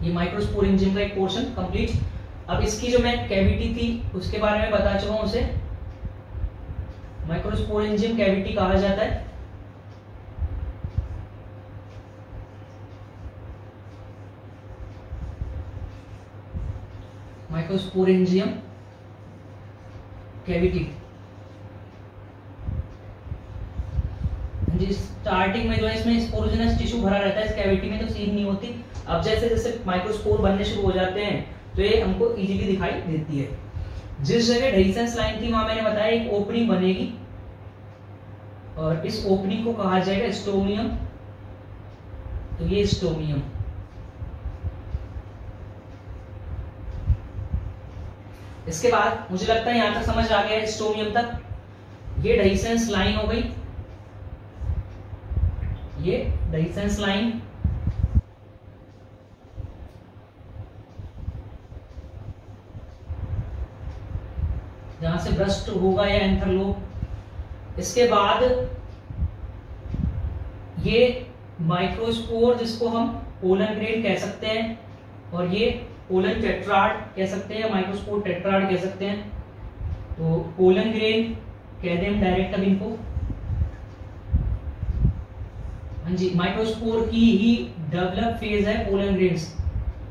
Speaker 1: ये माइक्रोस्पोरेंजियम का एक पोर्शन कंप्लीट। अब इसकी जो मैं कैविटी थी उसके बारे में बता चुका हूं, उसे माइक्रोस्पोरेंजियम कैविटी कहा जाता है। माइक्रोस्पोरेंजियम कैविटी जी, स्टार्टिंग में जो है इसमें स्पोरोजिनस टिश्यू भरा रहता है इस कैविटी में, तो सीन नहीं होती। अब जैसे जैसे माइक्रोस्पोर बनने शुरू हो जाते हैं तो ये हमको इजीली दिखाई देती है। जिस जगह डेहिसेंस लाइन थी वहां मैंने बताया एक ओपनिंग बनेगी और इस ओपनिंग को कहा जाएगा स्टोमियम। तो ये स्टोमियम। इसके बाद मुझे लगता है यहां तक समझ आ गया स्टोमियम तक। ये डेहिसेंस लाइन हो गई, ये डेहिसेंस लाइन। जहां से ब्रस्ट होगा या एंथर लोब। इसके बाद ये माइक्रोस्पोर जिसको हम पोलन ग्रेन कह सकते हैं और ये पोलन टेट्राड कह सकते हैं, माइक्रोस्पोर टेट्राड कह सकते हैं। तो पोलन ग्रेन कह दें हम डायरेक्ट अब इनको। हाँ जी, माइक्रोस्पोर की ही डेवलप फेज है पोलन ग्रेन्स,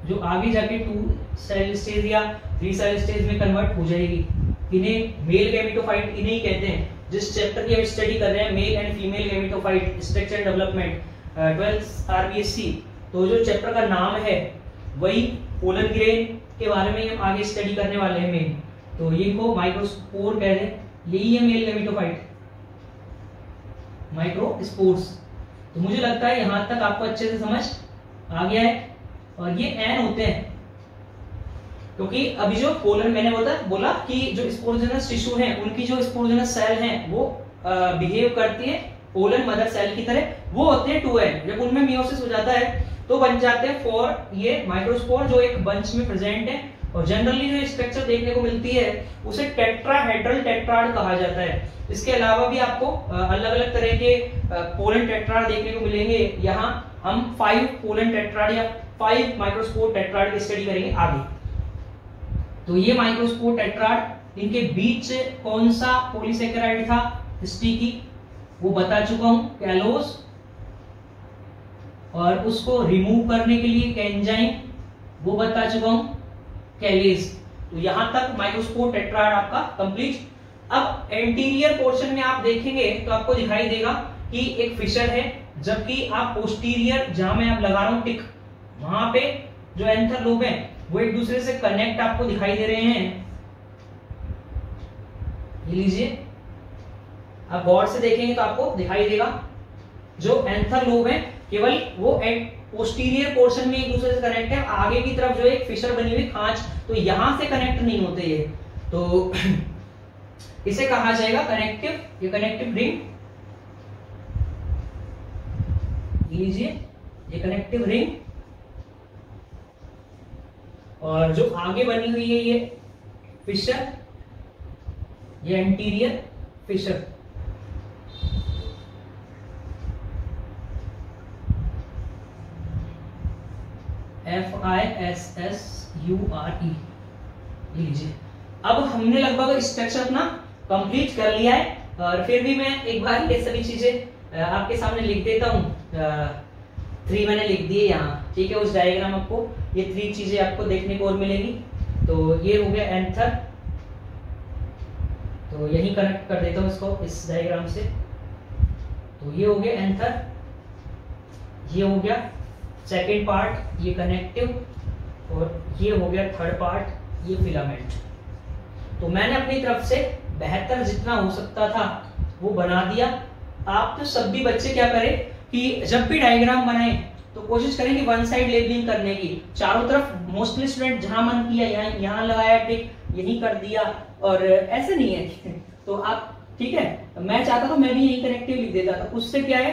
Speaker 1: जो आगे जाके 2 सेल स्टेज या 3 सेल स्टेज में कन्वर्ट हो जाएगी। इन्हें मेल गैमेटोफाइट इन्हें ही कहते हैं। जिस चैप्टर की हम स्टडी कर रहे हैं male and female gametophyte structure and development 12th RBSc, तो जो चैप्टर का नाम है वही पोलन ग्रेन के बारे में हम आगे स्टडी करने वाले हैं मेन। तो ये को माइक्रोस्पोर कह रहे हैं, यही है मेल गैमेटोफाइट माइक्रोस्पोर्स। तो मुझे लगता है यहां तक आपको अच्छे से समझ आ गया है। और ये एन होते हैं क्योंकि अभी जो पोलन मैंने बोला कि जो स्पोरोजिनस टिश्यू हैं उनकी जो स्पोरोजिनस सेल हैं वो बिहेव करती है पोलन मदर सेल की तरह, वो होते हैं 2n। जब उनमें मियोसिस हो जाता है तो बन जाते हैं 4 ये माइक्रोस्पोर जो एक बंच में प्रेजेंट है। और जनरली जो स्ट्रक्चर देखने को मिलती है उसे टेट्राहेड्रल टेट्राड कहा जाता है। इसके अलावा भी आपको अलग अलग तरह के पोलन टेट्राड देखने को मिलेंगे। यहाँ हम 5 पोलन टेट्राड या 5 माइक्रोस्पोर टेट्राड की स्टडी करेंगे आगे। तो ये माइक्रोस्पोर टेट्राड, इनके बीच कौन सा पॉलीसेकेराइड था स्टिकी वो बता चुका हूं, कैलोस। और उसको रिमूव करने के लिए एंजाइम वो बता चुका हूं, कैलेस। तो यहां तक माइक्रोस्पोर टेट्राड आपका कंप्लीट। अब एंटीरियर पोर्शन में आप देखेंगे तो आपको दिखाई देगा कि एक फिशर है, जबकि आप पोस्टीरियर जहां मैं अब लगा रहा हूं टिक, वहां पे जो एंथर लोब है वो एक दूसरे से कनेक्ट आपको दिखाई दे रहे हैं। ये लीजिए, आप गौर से देखेंगे तो आपको दिखाई देगा जो एंथर लोब है केवल वो पोस्टीरियर पोर्शन में एक दूसरे से कनेक्ट है। आगे की तरफ जो एक फिशर बनी हुई खांच, तो यहां से कनेक्ट नहीं होते ये। तो इसे कहा जाएगा कनेक्टिव, ये कनेक्टिव रिंग। लीजिए, ये कनेक्टिव रिंग। और जो आगे बनी हुई है ये फिशर, ये एंटीरियर फिशर। FISSURE। ये लीजिए, अब हमने लगभग स्ट्रक्चर अपना कंप्लीट कर लिया है। और फिर भी मैं एक बार ये सभी चीजें आपके सामने लिख देता हूँ। 3 मैंने लिख दिए यहाँ, ठीक है। उस डायग्राम आपको ये 3 चीजें आपको देखने को और मिलेगी। तो ये हो गया एंथर, तो यही कनेक्ट कर देता हूँ इसको इस डायग्राम से। तो ये हो गया एंथर, ये हो गया सेकेंड पार्ट, ये कनेक्टिव, और ये हो गया थर्ड पार्ट, ये फिलामेंट। तो मैंने अपनी तरफ से बेहतर जितना हो सकता था वो बना दिया। आप तो सब भी बच्चे क्या करें कि जब भी डायग्राम बनाएं तो कोशिश करें कि वन साइड लेबलिंग करने की, चारों तरफ। मोस्टली स्टूडेंट जहां मन किया यहाँ लगाया टिक, यही कर दिया, और ऐसे नहीं है। तो आप ठीक है, मैं चाहता तो मैं भी यही कनेक्टिव लिख देता था। उससे क्या है,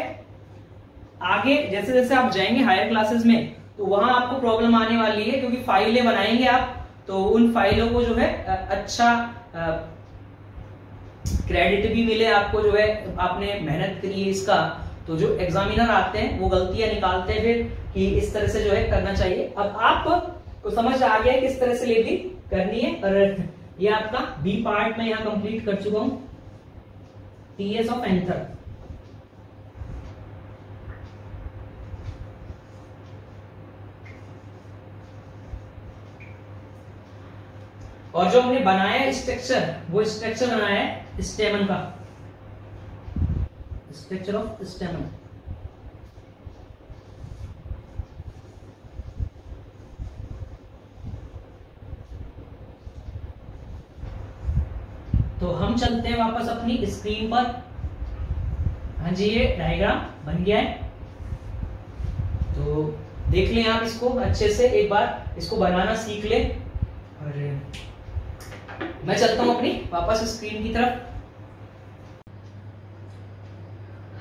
Speaker 1: आगे जैसे जैसे आप जाएंगे हायर क्लासेस में तो वहां आपको प्रॉब्लम आने वाली है, क्योंकि फाइलें बनाएंगे आप तो उन फाइलों को जो है अच्छा क्रेडिट भी मिले आपको, जो है आपने मेहनत करी है इसका। तो जो एग्जामिनर आते हैं वो गलतियां निकालते हैं फिर कि इस तरह से जो है करना चाहिए। अब आपको समझ आ गया है किस तरह से लेबलिंग करनी है। और ये आपका बी पार्ट में यहाँ कंप्लीट कर चुका हूं, टीएस ऑफ एंथर। और जो हमने बनाया स्ट्रक्चर, वो स्ट्रक्चर बनाया है स्टेमन का, स्ट्रक्चर ऑफ स्टेमन। तो हम चलते हैं वापस अपनी स्क्रीन पर। हाँ जी, ये डायग्राम बन गया है, तो देख लें आप इसको अच्छे से, एक बार इसको बनाना सीख ले। और मैं चलता हूं अपनी वापस स्क्रीन की तरफ।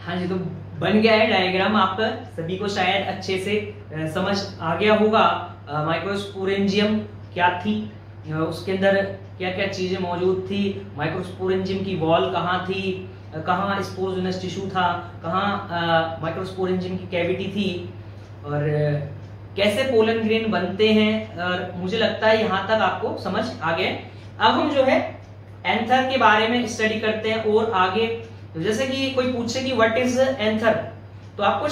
Speaker 1: हाँ जी, तो बन गया है डायग्राम, आप सभी को शायद अच्छे से समझ आ गया होगा। माइक्रोस्पोरेंजियम क्या थी, उसके अंदर क्या क्या चीजें मौजूद थी, माइक्रोस्पोरेंजियम की वॉल कहाँ थी, कहाँ स्पोरोजेनस टिश्यू था, कहाँ माइक्रोस्पोरेंजियम की कैविटी थी, और कैसे पोलन ग्रेन बनते हैं। और मुझे लगता है यहाँ तक आपको समझ आ गया। अब हम जो है एंथर के बारे में स्टडी करते हैं और आगे। तो जैसे कि कोई पूछे कि व्हाट इज एंथर, तो आपको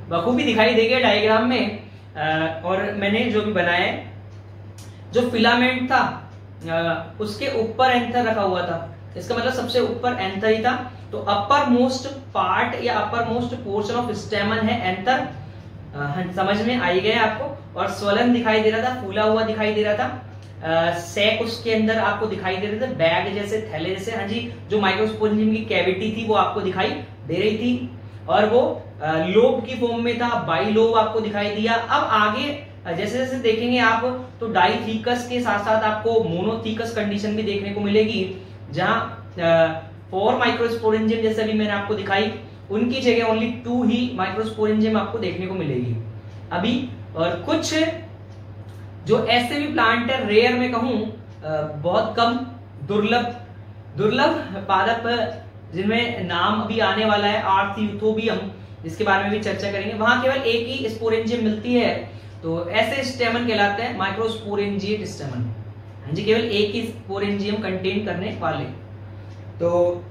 Speaker 1: बखूबी दिखाई देगा डायग्राम में। और मैंने जो भी बनाया है, जो फिलामेंट था उसके ऊपर एंथर रखा हुआ था, इसका मतलब सबसे ऊपर एंथर ही था। तो अपर मोस्ट पार्ट या अपर मोस्ट पोर्शन ऑफ स्टेमन है एंथर। समझ में आई गया आपको। और स्वलन दिखाई दे रहा था, फूला हुआ दिखाई दे रहा था। सैक उसके अंदर आपको दिखाई दे रहे थे, बैग जैसे, थैले जैसे। हाँ जी, जो माइक्रोस्पोरेंजियम की कैविटी थी वो आपको दिखाई दे रही थी, और वो लोब की फॉर्म में था, बाइलोब आपको दिखाई दिया। अब आगे जैसे जैसे देखेंगे आप, तो डाइथीकस के साथ साथ आपको मोनोथीकस कंडीशन भी देखने को मिलेगी, जहां 4 माइक्रोस्पोरेंजियम जैसे अभी मैंने आपको दिखाई, उनकी जगह ओनली 2 ही माइक्रोस्पोरेंजियम आपको देखने को मिलेगी अभी। और कुछ जो ऐसे भी प्लांट है, रेयर में कहूं बहुत कम, दुर्लभ पादप, जिनमें नाम अभी आने वाला है आर्थ यूथोबियम, जिसके बारे में भी चर्चा करेंगे। वहां केवल एक ही स्पोरेंजियम मिलती है, तो ऐसे स्टेमन कहलाते हैं माइक्रोस्पोरेंजिएट स्टेमन। हाँ जी, केवल एक ही स्पोरेंजियम कंटेन करने वाले। तो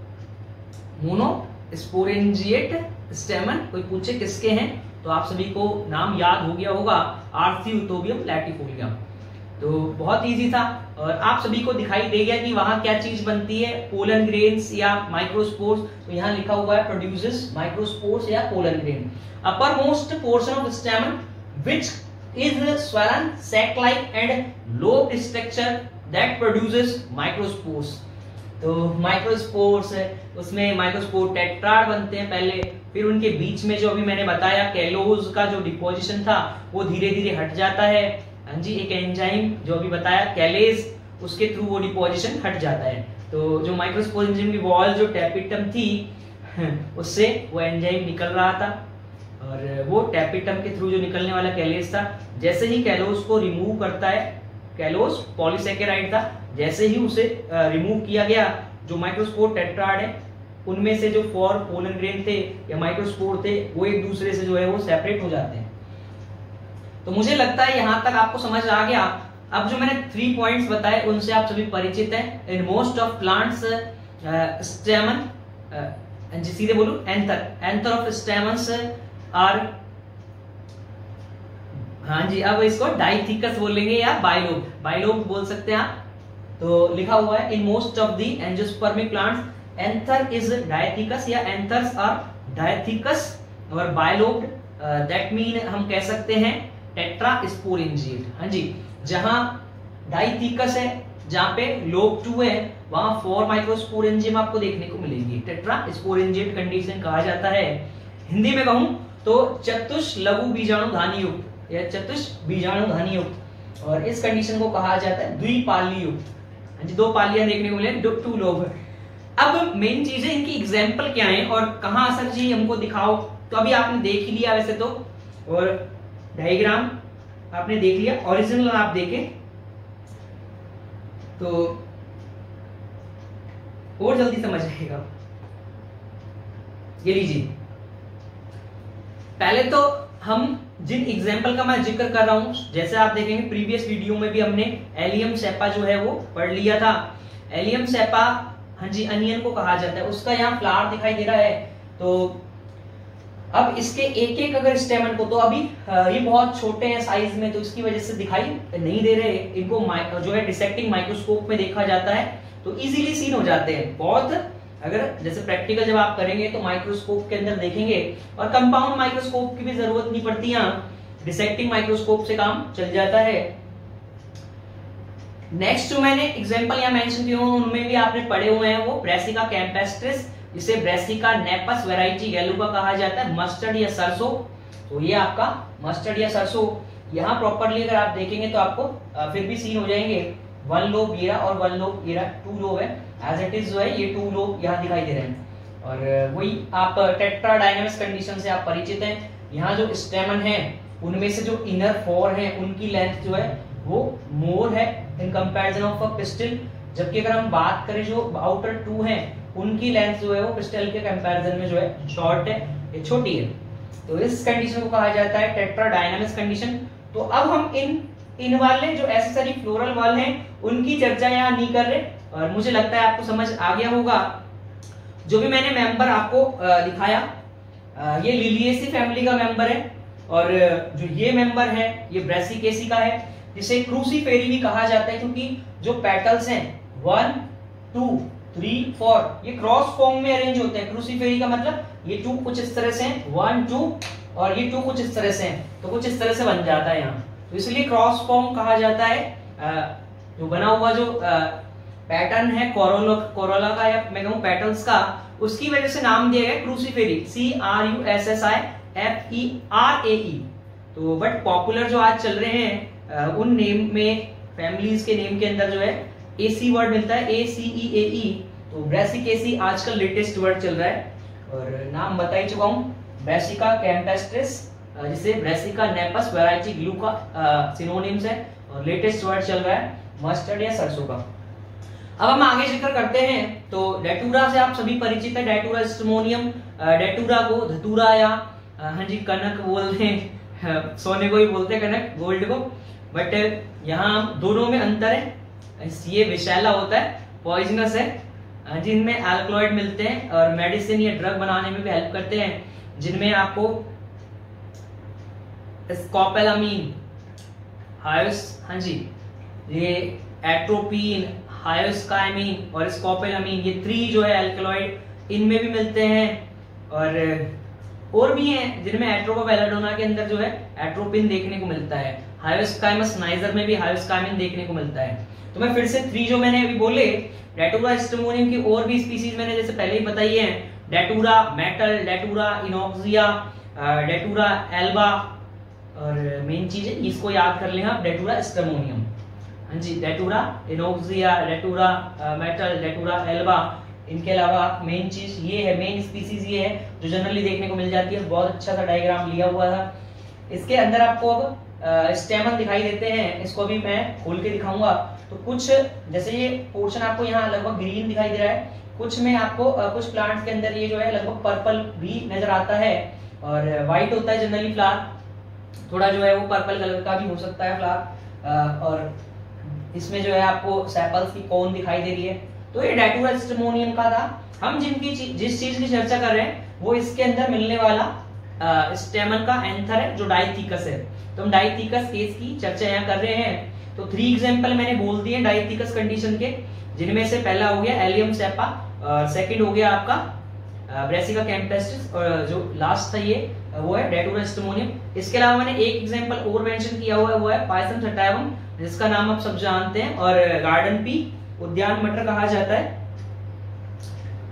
Speaker 1: मोनोस्पोरेंजिएट स्टेमन कोई पूछे किसके हैं, तो आप सभी को नाम याद हो गया होगा, आर्थ्यूटोबियम लैटिफोलियम। तो बहुत इजी था, और आप सभी को दिखाई दे गया कि वहां क्या चीज बनती है, पोलन ग्रेन्स या माइक्रोस्पोर्स। तो यहाँ लिखा हुआ है प्रोड्यूसेस माइक्रोस्पोर्स या pollen grain. Upper most portion of स्टेमन which is swollen sac like and lobe structure that produces microspores। तो माइक्रोस्पोर्स है, उसमें माइक्रोस्पोर टेट्राड बनते हैं पहले, फिर उनके बीच में जो अभी मैंने बताया कैलोज का जो डिपोजिशन था वो धीरे धीरे हट जाता है। हाँ जी, एक एंजाइम जो अभी बताया कैलेज, उसके थ्रू वो डिपोजिशन हट जाता है। तो जो माइक्रोस्पोरेंजियम की वॉल जो टैपिटम थी उससे वो एंजाइम निकल रहा था, और वो टैपिटम के थ्रू जो निकलने वाला कैलेज था, जैसे ही कैलोज को रिमूव करता है, कैलोज पॉलीसेकेराइड था, जैसे ही उसे रिमूव किया गया, जो माइक्रोस्पोर टेट्राड है उनमें से जो 4 पोलन ग्रेन थे या माइक्रोस्पोर थे, वो एक दूसरे से जो है वो सेपरेट हो जाते हैं। तो मुझे लगता है यहां तक आपको समझ आ गया। अब जो मैंने 3 पॉइंट्स बताए उनसे आप सभी परिचित हैं। इन मोस्ट ऑफ प्लांट्स स्टेमन, सीधे बोलूं एंथर ऑफ स्टेमन्स आर, हाँ जी, अब इसको डाइथीकस बोलेंगे या बाइलोब बोल सकते हैं आप। तो लिखा हुआ है in most of the angiospermic plants anther is dithecous या एंथर्स आर डाइथीकस और बाइलोब्ड। दैट मीन हम कह सकते हैं टेट्रास्पोरेंजिएट। हाँ जी, जहां डाइथीकस है, जहां पे लोब 2 है, वहां 4 माइक्रोस्पोरेंजियम आपको देखने को मिलेगी। टेट्रास्पोरेंजिएट कंडीशन कहा जाता है। हिंदी में कहूं तो चतुष लघु बीजाणुधानी युक्त या चतुष बीजाणुधानी युक्त, और इस कंडीशन को कहा जाता है द्विपाली युक्त। 2 पालियां देखने को मिले, 2 लोब। अब मेन चीज है इनकी एग्जाम्पल क्या है और कहां सर जी हमको दिखाओ। तो अभी आपने देख ही लिया वैसे तो, और डायग्राम आपने देख लिया, ओरिजिनल आप देखे तो और जल्दी समझ आएगा। ये लीजिए, पहले तो हम जिन एग्जाम्पल का मैं जिक्र कर रहा हूं, जैसे आप देखेंगे प्रीवियस वीडियो में भी हमने एलियम सेपा जो है वो पढ़ लिया था। एलियम सेपा हाँ जी अनियन को कहा जाता है, उसका यहाँ फ्लावर दिखाई दे रहा है। तो अब इसके एक एक अगर स्टेमन को, तो अभी ये बहुत छोटे हैं साइज में, तो इसकी वजह से दिखाई नहीं दे रहे। इनको जो है डिसेक्टिंग माइक्रोस्कोप में देखा जाता है तो इजीली सीन हो जाते हैं। बहुत अगर जैसे प्रैक्टिकल जब आप करेंगे तो माइक्रोस्कोप के अंदर देखेंगे, और कंपाउंड माइक्रोस्कोप की भी जरूरत नहीं पड़ती, यहाँ डिसेक्टिंग माइक्रोस्कोप से काम चल जाता है। नेक्स्ट जो मैंने एग्जांपल यहाँ मेंशन किए उनमें भी आपने पढ़े हुए हैं, वो ब्रेसिका कैम्पेस्ट्रिस, जिसे ब्रेसिका नेपस वैरायटी गैलुका कहा जाता है, मस्टर्ड या सरसों। तो ये आपका मस्टर्ड या सरसों यहाँ प्रॉपर्ली अगर आप देखेंगे तो आपको फिर भी सीन हो जाएंगे। 1 लोब येरा और 1 लोब येरा, 2 लोब है एज इट इज, जो है ये 2 लोब यहाँ दिखाई दे रहे हैं। और वही आप टेट्राडाइनामिक्स कंडीशन से आप परिचित हैं। यहाँ जो स्टेमन है उनमें से जो इनर 4 है उनकी लेंथ जो है वो मोर है in comparison of a pistol, जबकि अगर हम बात करें जो आउटर 2 हैं उनकी लेंथ जो है वो पिस्टल के कंपैरिजन में जो है शॉर्ट है, ये छोटी है। तो इस कंडीशन को कहा जाता है टेट्राडाइनामिक्स कंडीशन। तो अब हम इन वाले जो एसेसरी फ्लोरल वॉल हैं उनकी चर्चा यहाँ नहीं कर रहे, और मुझे लगता है आपको समझ आ गया होगा। जो भी मैंने मेंबर आपको दिखाया, ये लिलिएसी फैमिली का मेंबर है, और जो ये मेंबर है ये ब्रेसिकेसी का है, जिसे क्रूसीफेरी भी कहा जाता है, क्योंकि जो पेटल्स हैं 1 2 3 4 ये क्रॉस फॉर्म में अरेंज होते हैं। क्रूसीफेरी का मतलब ये 2 कुछ इस तरह से हैं, 1 2, और ये 2 कुछ इस तरह से हैं, तो कुछ इस तरह से बन जाता है यहाँ। तो इसलिए क्रॉस फॉर्म कहा जाता है। जो बना हुआ जो पैटर्न है कोरोला का, या मैं कहूँ पेटल्स का, उसकी वजह से नाम दिया गया क्रूसीफेरी, CRUSSIFERAE। तो बट पॉपुलर जो आज चल रहे हैं उन नेम में, फैमिलीज के नेम के अंदर जो है AC वर्ड मिलता है, ACEAE। तो ब्रेसिकेसी आजकल लेटेस्ट वर्ड चल रहा है, और नाम बता ही चुका हूँ, ब्रेसिका कैम्पेस्ट्रिस, जिसे ब्रेसिका नेपस वैरायटी ग्लूका सिनोनिम्स है, और लेटेस्ट वर्ड चल रहा है मस्टर्ड या सरसों का। अब हम आगे जिक्र करते हैं, तो डेटूरा से आप सभी परिचित है, डेटूरा स्टिमोनियम। डेटूरा को धतूरा या हाँ जी कनक बोलते हैं, सोने को ही बोलते हैं कनक, गोल्ड को, बट यहाँ दोनों में अंतर है। ये विषैला होता है, पॉइजनस है, जिनमें अल्कलॉइड मिलते हैं और मेडिसिन या ड्रग बनाने में भी हेल्प करते हैं, जिनमें आपको स्कोपोलामीन, हाँ जी ये एट्रोपिन, हायोस्काइमिन और स्कोपोलामीन, ये 3 जो है अल्कलॉइड इनमें भी मिलते हैं। और भी हैं जिनमें एट्रोकोबेलाडोना के अंदर जो है एट्रोपिन देखने को मिलता है, हायोस्काइमस नाइजर में भी हायोस्काइमिन देखने को मिलता है। तो मैं फिर से 3 जो मैंने अभी बोले, डेटूरा स्टिमोनियम की और भी स्पीसीज मैंने जैसे पहले ही बताई है, डेटूरा मेटल, डेटूरा इनोक्सिया, डेटूरा एल्बा, और मेन चीज है इसको याद कर लें आप, डेटूरा स्टिमोनियम। हाँ जी, डेटूरा इनोक्सिया, डेटूरा मेटल, डेटूरा एल्बा। इनके अलावा मेन चीज ये है, मेन स्पीसीज ये है जो जनरली देखने को मिल जाती है। बहुत अच्छा सा डायग्राम लिया हुआ था। इसके अंदर आपको अब स्टेमन दिखाई देते हैं, इसको भी मैं खोल के दिखाऊंगा। तो कुछ जैसे ये पोर्शन आपको यहाँ लगभग ग्रीन दिखाई दे रहा है, कुछ में आपको कुछ प्लांट्स के अंदर ये जो है लगभग पर्पल भी नजर आता है, और व्हाइट होता है जनरली फ्लावर, थोड़ा जो है वो पर्पल कलर का भी हो सकता है फ्लावर। और इसमें जो है आपको सेपल्स की कोन दिखाई दे रही है। तो ये डेटूरा स्टिमोनियम का था। हम जिस चीज की चर्चा कर रहे हैं वो इसके अंदर मिलने वाला स्टेमन का एंथर है जो डाइथिकस है। तो हम डाइथिकस केस की चर्चा यहाँ कर रहे हैं। तो 3 एग्जांपल मैंने बोल दिए डाइथिकस कंडीशन के, जिनमें से पहला हो गया एलियम सेपा, सेकंड हो गया आपका ब्रेसिका कैम्पेस्ट्रिस, और जो लास्ट था ये वो है डेटूरा स्टिमोनियम। इसके अलावा मैंने एक एग्जांपल और मेंशन किया हुआ है, वो है पायसम सटाइवम, जिसका नाम आप सब जानते हैं, और गार्डन पी, उद्यान मटर कहा जाता है।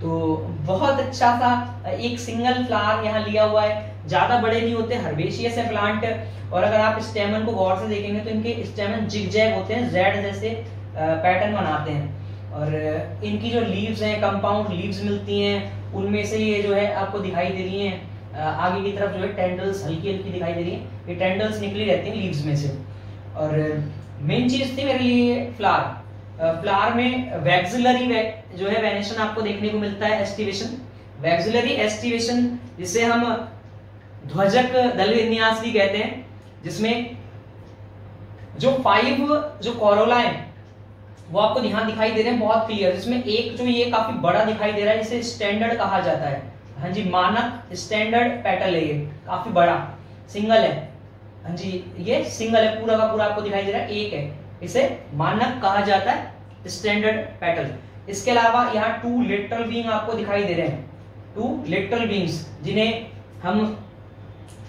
Speaker 1: तो बहुत अच्छा सा एक सिंगल फ्लावर यहाँ लिया हुआ है, ज्यादा बड़े नहीं होते, हर्बेशियस है प्लांट। और अगर आप स्टेमन को गौर से देखेंगे तो इनके स्टेमन जिगजैग होते हैं, जेड जैसे पैटर्न बनाते हैं। और इनकी जो लीव्स हैं, कंपाउंड लीव्स मिलती हैं, उनमें से ये जो है आपको दिखाई दे रही हैं। आगे की तरफ जो है टेंडल्स हल्की हल्की दिखाई दे रही है, ये टेंडल्स निकली रहती हैं लीव्स में से। और मेन चीज थी मेरे लिए फ्लावर। फ्लावर में वैक्सिलरी जो है वेनेशन आपको देखने को मिलता है, एस्टिवेशन, वैक्सिलरी एस्टिवेशन, जिसे हम ध्वजक दल विन्यास भी कहते हैं, जिसमें जो 5 जो कोरोला है वो आपको यहाँ दिखाई दे रहे हैं बहुत क्लियर, जिसमें एक जो ये काफी बड़ा दिखाई दे रहा है, जिसे स्टैंडर्ड कहा जाता है। हाँ जी, मानक स्टैंडर्ड पेटल है, ये काफी बड़ा सिंगल है। हाँ जी, ये सिंगल है, पूरा का पूरा आपको दिखाई दे रहा है, एक है, इसे मानक कहा जाता है, स्टैंडर्ड पेटल। इसके अलावा यहाँ 2 लेटरल विंग आपको दिखाई दे रहे हैं, 2 लेटरल विंग्स, जिन्हें हम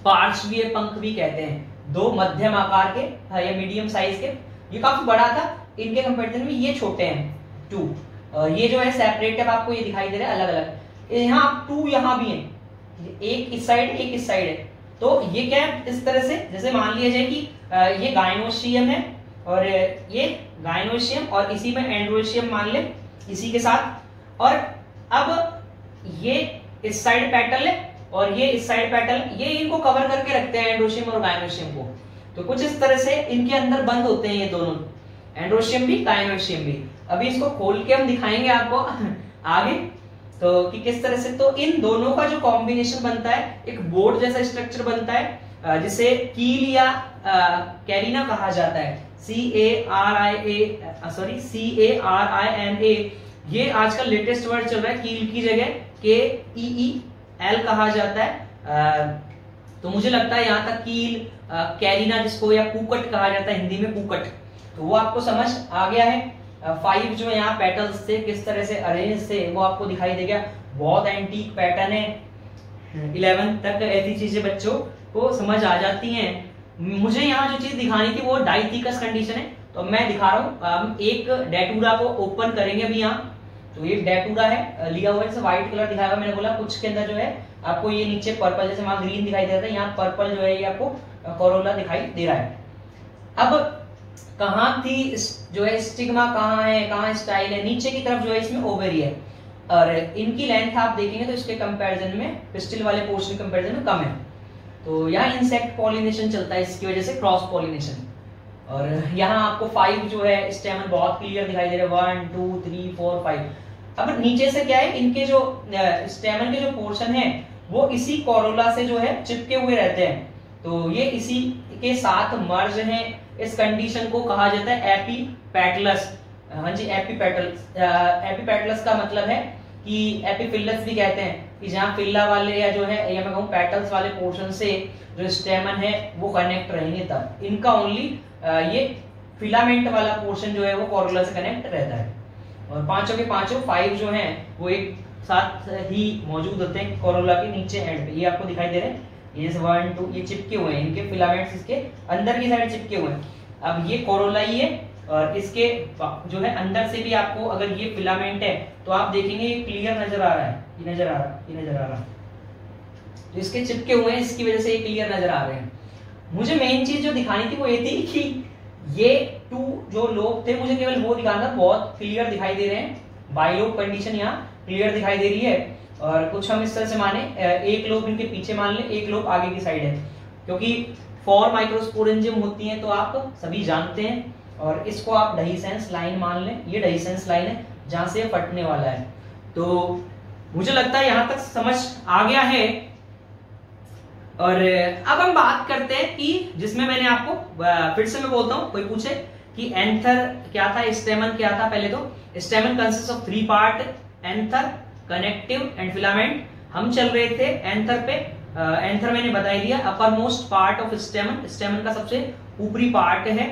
Speaker 1: पार्श्वीय पंख भी कहते हैं, 2 मध्यम आकार के या मीडियम साइज के। ये काफी बड़ा था, इनके कंपैरिजन में ये छोटे हैं 2। ये जो है सेपरेटिव आपको ये दिखाई दे रहा है अलग अलग, यहाँ 2 यहाँ भी है, एक इस साइड एक इस साइड है। तो ये क्या है, इस तरह से जैसे मान लिया जाए कि ये गायनोशियम है और ये गायनोशियम और इसी में एंड्रोशियम मान ले इसी के साथ, और अब ये इस साइड पेटल है और ये इस साइड पेटल, ये इनको कवर करके रखते हैं एंड्रोशियम और गायनोशियम को। तो कुछ इस तरह से इनके अंदर बंद होते हैं ये दोनों, एंड्रोशियम भी गायनोशियम भी। अभी इसको खोल के हम दिखाएंगे आपको आगे, तो कि किस तरह से तो इन दोनों का जो कॉम्बिनेशन बनता है, एक बोर्ड जैसा स्ट्रक्चर बनता है, जिसे कील या कैरिना कहा जाता है, CARINA। ये आजकल लेटेस्ट वर्ड चल रहा है, कील की जगह KEEL कहा जाता है। तो मुझे लगता है यहाँ तक कील, कैरिना जिसको या कुकट कहा जाता है हिंदी में, कुकट, तो वो आपको समझ आ गया है। 5 जो यहाँ पेटल्स से किस तरह से अरेंज थे वो आपको दिखाई दे गया, बहुत एंटीक पैटर्न है। 11 तक ऐसी चीजें बच्चों को समझ आ जाती हैं। मुझे यहाँ जो चीज दिखानी थी वो डाइथिकस कंडीशन है, तो मैं दिखा रहा हूँ। हम एक डेटूरा को ओपन करेंगे अभी यहाँ, तो ये डेटूरा है लिया हुआ है, जैसे व्हाइट कलर दिखाया, मैंने बोला कुछ के अंदर जो है आपको ये नीचे पर्पल, जैसे वहां ग्रीन दिखाई दे रहा था, यहाँ पर्पल जो है ये आपको कोरोला दिखाई दे रहा है। अब कहाँ थी जो है स्टिग्मा, कहाँ है, कहाँ स्टाइल है, नीचे की तरफ जो है इसमें ओवरी है, और इनकी लेंथ आप देखेंगे तो इसके कंपैरिजन में पिस्टिल वाले पोर्शन के कंपैरिजन में कम है। तो यहाँ इंसेक्ट पॉलिनेशन चलता है, इसकी वजह से क्रॉस पॉलिनेशन। और यहाँ आपको 5 जो है स्टेमन बहुत क्लियर दिखाई दे रहे हैं, 1 2 3 4 5। अब नीचे से क्या है, इनके जो स्टेमन के जो पोर्शन है वो इसी कोरोला से जो है चिपके हुए रहते हैं, तो ये इसी के साथ मर्ज हैं। इस कंडीशन को कहा जाता है एपीपेटलस। हाँ जी, एपीपेटलस का मतलब है कि एपीफिलस भी कहते हैं कि जहाँ फिल्ला वाले या जो है या मैं कहूँ पेटल्स वाले पोर्शन से जो स्टेमन है वो कनेक्ट रहेंगे, तब इनका ओनली ये फिलामेंट वाला पोर्शन जो है वो कोरोला से कनेक्ट रहता है। और पांचों के पांचों 5 जो हैं वो एक साथ ही मौजूद होते हैं कोरोला के नीचे एंड पे, ये आपको दिखाई दे रहे हैं, ये 1 2 ये चिपके हुए हैं, इनके फिलामेंट्स इसके अंदर की साइड चिपके हुए हैं। अब ये कोरोला ही है और इसके जो है अंदर से भी आपको अगर ये फिलामेंट है तो आप देखेंगे ये क्लियर नजर आ रहा है, ये नजर आ रहा है, ये नजर आ रहा है, तो इसके चिपके हुए हैं, इसकी वजह से ये क्लियर नजर आ रहे हैं। मुझे मेन चीज जो दिखानी थी वो ये थी कि ये 2 जो लोब थे मुझे केवल वो दिखाना, बहुत क्लियर दिखाई दे रहे हैं, बाइलोब कंडीशन यहाँ क्लियर दिखाई दे रही है। और कुछ हम इस तरह से माने, एक लोब इनके पीछे मान लें, एक लोब आगे की साइड है, क्योंकि 4 माइक्रोस्पोरेंजियम होती हैं तो आप सभी जानते हैं, और इसको आप डहीसेंस लाइन मान लें, ये डहीसेंस लाइन है जहां से फटने वाला है। तो मुझे लगता है यहां तक समझ आ गया है। और अब हम बात करते हैं कि जिसमें मैंने आपको फिर से मैं बोलता हूं, कोई पूछे कि एंथर क्या था, स्टेमन क्या था। पहले तो स्टेमन consist of 3 part, anther, connective and filament. हम चल रहे थे एंथर पे। एंथर मैंने बता दिया, अपर मोस्ट पार्ट ऑफ स्टेमन, स्टेमन का सबसे ऊपरी पार्ट है,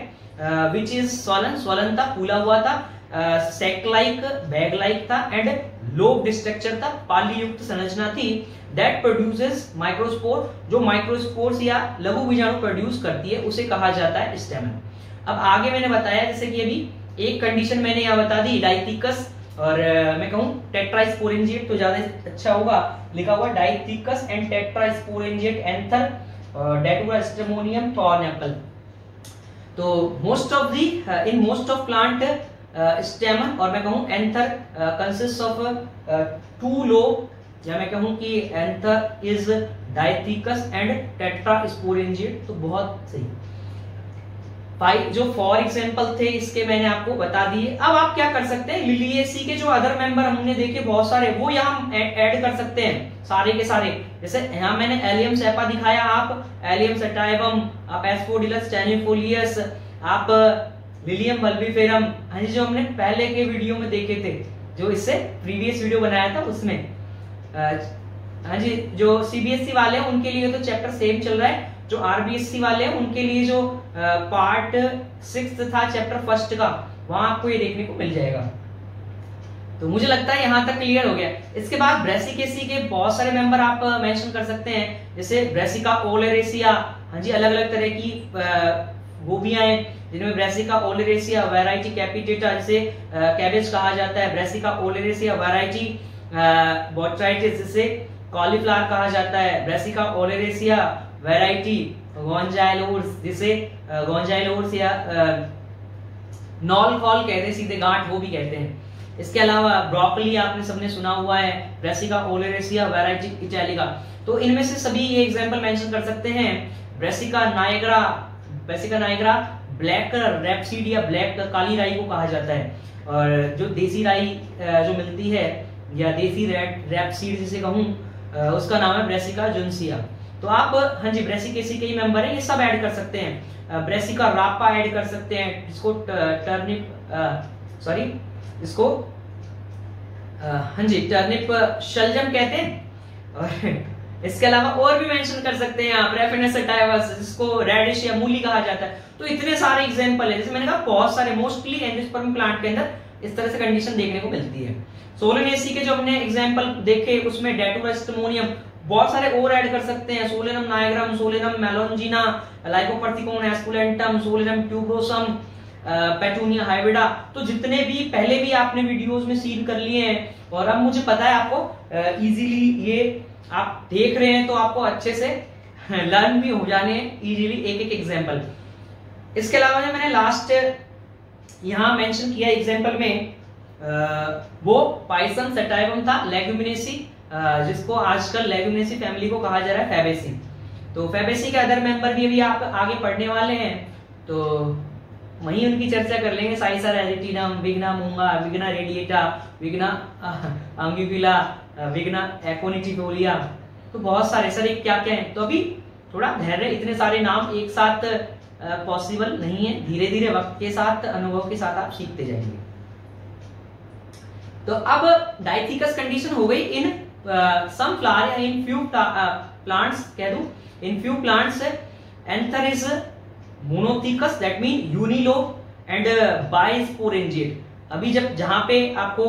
Speaker 1: विच इज स्वलन, स्वलन था, फूला हुआ था, सेक लाइक, बैग लाइक था, एंड लोब स्ट्रक्चर था, पाली युक्त संरचना थी, दैट प्रोड्यूसेस माइक्रोस्पोर, जो माइक्रोस्पोर्स या लघु बीजाणु प्रोड्यूस करती है उसे कहा जाता है स्टेमन। अब आगे मैंने बताया जैसे कि अभी एक कंडीशन मैंने यहाँ बता दी डाइथिकस, और मैं कहूँ टेट्रास्पोरेंजिएट तो ज्यादा अच्छा होगा, लिखा हुआ dithecous and tetrasporangiate anther, Datura stramonium thornapple. तो most of the in most of plant stamen, और मैं कहूँ एंथर कंसिस्ट ऑफ 2 लोब, या मैं कहूँ कि एंथर इज डाइथिकस एंड टेट्रास्पोरेंजिएट। तो बहुत सही। 5 जो फॉर एग्जांपल थे इसके मैंने आपको बता दिए। अब आप क्या कर सकते हैं, लिलिएसी के जो अदर मेंबर हमने देखे बहुत सारे, वो यहाँ ऐड कर सकते हैं सारे के सारे। जैसे यहाँ मैंने एलियम सेपा दिखाया, आप एलियम सेटाइवम, आप एस्पोडिलस टैनिफोलियस, आप लिलियम बल्बिफेरम, हाँ जी, जो हमने पहले के वीडियो में देखे थे, जो इससे प्रीवियस वीडियो बनाया था उसमें। हाँ जी, जो सीबीएसई वाले हैं उनके लिए तो चैप्टर सेम चल रहा है, जो आरबीएससी वाले हैं उनके लिए जो पार्ट 6 था चैप्टर 1 का, वहां आपको ये देखने को मिल जाएगा। तो मुझे लगता है यहां तक क्लियर हो गया। इसके बाद ब्रेसिकेसी के बहुत सारे मेंबर आप मेंशन कर सकते हैं, जैसे ब्रेसिका ओलेरेसिया, हाँ जी, अलग अलग तरह की गोभियां हैं जिनमें ब्रेसिका ओलेरेसिया वैरायटी कैपिटेटा, जिसे कैबेज कहा जाता है, ब्रेसिका ओलेरेसिया वैरायटी बोट्राइटिस, जिसे कॉलीफ्लावर कहा जाता है, ब्रेसिका ओलेरेसिया वैरायटी गोंजाइलोर्स, जिसे गोंजाइलोर्स या नॉल कॉल कहते हैं, सीधे गांठ वो भी कहते हैं। इसके अलावा ब्रोकली आपने सबने सुना हुआ है, ब्रेसिका ओलेरेसिया वैरायटी इटैलिका। तो इनमें से सभी ये एग्जांपल मेंशन कर सकते हैं। ब्रेसिका नाइग्रा ब्लैक रेपसीड या ब्लैक काली राई को कहा जाता है, और जो देसी राई जो मिलती है या देसी रेपसीड जिसे कहूं, उसका नाम है ब्रेसिका जुनसिया। तो आप, हाँ जी, ब्रेसिकेसी के ही मेंबर है, ये सब ऐड कर सकते हैं। ब्रेसिका रापा ऐड कर सकते हैं, इसको इसको हाँ जी टर्निप शलजम कहते हैं। और इसके अलावा और भी मेंशन कर सकते हैं आप रेफिनस सटाइवस, जिसको रेडिश या मूली कहा जाता है। तो इतने सारे एग्जांपल है, जैसे मैंने कहा बहुत सारे, मोस्टली एंजियोस्पर्म प्लांट के अंदर इस तरह से कंडीशन देखने को मिलती है। सोलेनेसी के जो हमने एग्जांपल देखे उसमें डेटोरेस्टमोनियम, बहुत सारे और ऐड कर सकते हैं, Solanum nigrum, Solanum melongena, Lycopersicon esculentum, Solanum tuberosum, Petunia hybrida. तो जितने भी पहले भी आपने वीडियोस में सीड कर लिए हैं, और अब मुझे पता है आपको इजीली ये आप देख रहे हैं, तो आपको अच्छे से लर्न भी हो जाने इजीली एक एक एग्जांपल। इसके अलावा जो मैंने लास्ट यहां मेंशन किया एग्जांपल में, वो पाइसन सेटाइवम था, लेग्यूमिनेसी, जिसको आजकल लेग्यूमिनेसी फैमिली को कहा जा रहा है फैबेसी। तो फैबेसी के अदर मेंबर भी अभी आप आगे पढ़ने वाले हैं, तो वहीं उनकी चर्चा कर लेंगे। साइसर एजिटिनम, विग्ना मूंगा, विग्ना रेडिएटा, विग्ना अंग्यूला, विग्ना एकोनिटिफोलिया। तो बहुत सारे सर क्या क्या है, तो अभी थोड़ा धैर्य, इतने सारे नाम एक साथ पॉसिबल नहीं है, धीरे धीरे वक्त के साथ, अनुभव के साथ आप सीखते जाएंगे। तो अब डाइथिकस कंडीशन हो गई इन सम फ्लावर या इन फ्यू प्लांट्स, कह दूं in few plants anther is monothecous, that mean unilobe and bisporangiate. अभी जहां पे आपको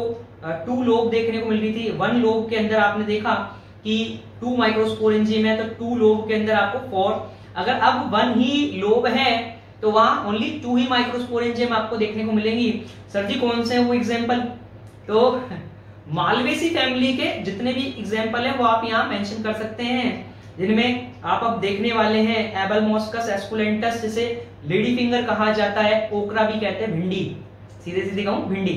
Speaker 1: 2 लोब देखने को मिल रही थी, 1 लोब के अंदर आपने देखा कि 2 माइक्रोस्पोरेंजियम है, तो 2 लोब के अंदर आपको 4, अगर अब 1 ही लोब है तो वहां ओनली 2 ही माइक्रोस्पोरेंजियम आपको देखने को मिलेंगी। सर जी कौन से है वो एग्जांपल, तो मालवेसी फैमिली के जितने भी एग्जांपल है वो आप यहाँ मेंशन कर सकते हैं, जिनमें आप अब देखने वाले हैं एबलमोस्कस एस्कुलेंटस, जिसे लेडी फिंगर कहा जाता है, ओकरा भी कहते हैं, भिंडी, सीधे सीधे कहूं भिंडी,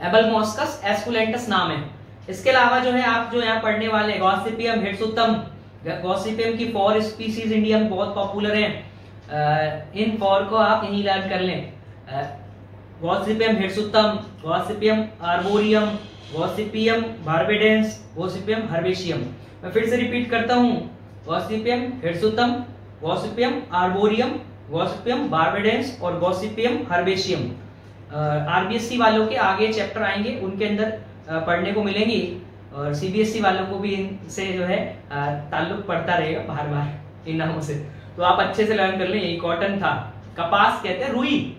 Speaker 1: एबलमोस्कस एस्कुलेंटस नाम है। इसके अलावा जो है आप जो यहाँ पढ़ने वाले गॉसिपियम हिरसुतम, गॉसिपियम की 4 स्पीसीज इंडिया में बहुत पॉपुलर हैं, इन 4 को आप यहीं लर्न कर लें। Gossypium hirsutum, Gossypium arboreum, Gossypium barbadense, Gossypium herbaceum. मैं फिर से रिपीट करता हूं, Gossypium hirsutum, Gossypium arboreum, Gossypium barbadense और गॉसिपियम हर्बेशियम। आरबीएससी वालों के आगे चैप्टर आएंगे, उनके अंदर पढ़ने को मिलेंगी, और सीबीएसई वालों को भी इनसे जो है ताल्लुक पड़ता रहेगा बार बार इन नामों से, तो आप अच्छे से लर्न कर लें। यही कॉटन था, कपास कहते हैं रुई,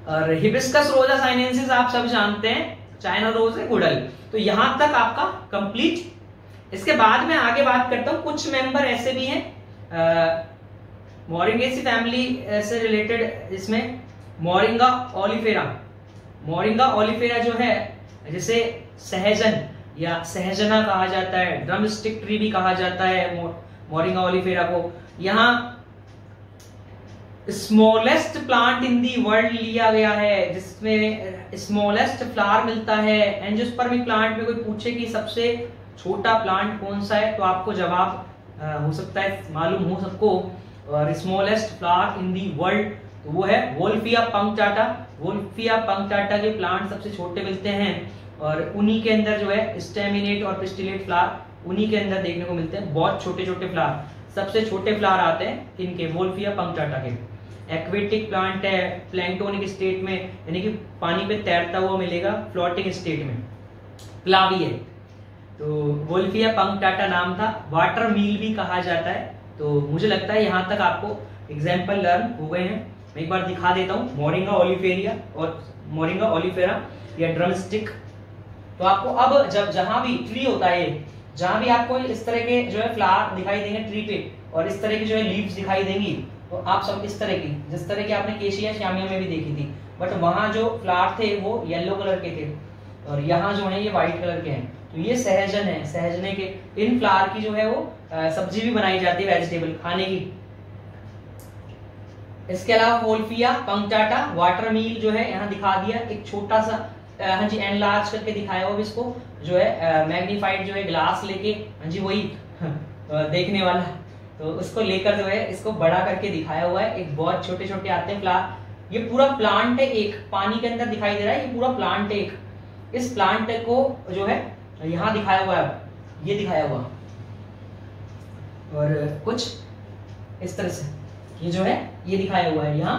Speaker 1: और हिबिस्कस रोजा साइनेंसिस आप सब जानते हैं, चाइना रोज है, गुड़ल। तो यहां तक आपका कंप्लीट। इसके बाद में आगे बात करता हूं, कुछ मेंबर ऐसे भी हैं मोरिंगेसी फैमिली से रिलेटेड, इसमें मोरिंगा ओलिफेरा, मोरिंगा ओलिफेरा जो है, जिसे सहजन या सहजना कहा जाता है, ड्रम स्टिक ट्री भी कहा जाता है मोरिंगा ओलिफेरा को। यहाँ smallest plant in the world लिया गया है, जिसमें स्मॉलेस्ट फ्लावर मिलता है। एंजियोस्पर्मिक प्लांट में कोई पूछे कि सबसे छोटा प्लांट कौन सा है, तो आपको जवाब हो सकता है मालूम हो सबको, और smallest flower in the world तो वो है वोल्फिया पंक्टाटा। वोल्फिया पंक्टाटा के प्लांट सबसे छोटे मिलते हैं, और उन्हीं के अंदर जो है स्टेमिनेट और पिस्टिलेट फ्लावर उन्हीं के अंदर देखने को मिलते हैं। बहुत छोटे छोटे फ्लावर, सबसे छोटे फ्लावर आते हैं इनके वोल्फिया पंक्टाटा के। एक्वेटिक प्लांट है, प्लैंक्टोनिक स्टेट में यानी कि पानी पे तैरता हुआ मिलेगा, फ्लोटिंग स्टेट में प्लावी है। तो वोल्फिया पंक्टाटा नाम था। वाटर मील भी कहा जाता है। तो मुझे लगता है यहाँ तक आपको एग्जाम्पल लर्न हो गए हैं। मैं एक बार दिखा देता हूँ, मोरिंगा ओलिफेरिया और मोरिंगा ओलिफेरा या ड्रमस्टिक। तो आपको अब जब जहां भी ट्री होता है, जहां भी आपको इस तरह के जो है फ्लावर दिखाई देंगे ट्री पे, और इस तरह की जो है लीव्स दिखाई देंगी, तो आप सब इस तरह की, जिस तरह की आपने केशिया श्यामिया में भी देखी थी, बट वहां जो फ्लावर थे वो येलो कलर के थे, और यहाँ जो है ये व्हाइट कलर के हैं। तो ये सहजन है, सहजने के इन फ्लावर की जो है वो सब्जी भी बनाई जाती है, वेजिटेबल खाने की। इसके अलावा वोल्फिया पंक्टाटा, वाटर मील जो है यहाँ दिखा दिया, एक छोटा सा हाँ जी एनलार्ज करके दिखाया हुआ इसको, जो है मैग्नीफाइड जो है ग्लास लेके, हाँ जी वही देखने वाला, तो उसको लेकर जो है इसको बड़ा करके दिखाया हुआ है। एक बहुत छोटे छोटे आते हैं फ्लावर। ये पूरा प्लांट है, एक पानी के अंदर दिखाई दे रहा है, ये पूरा प्लांट है एक। इस प्लांट को जो है यहाँ दिखाया हुआ है, ये दिखाया हुआ, और कुछ इस तरह से ये जो है ये दिखाया हुआ है यहाँ,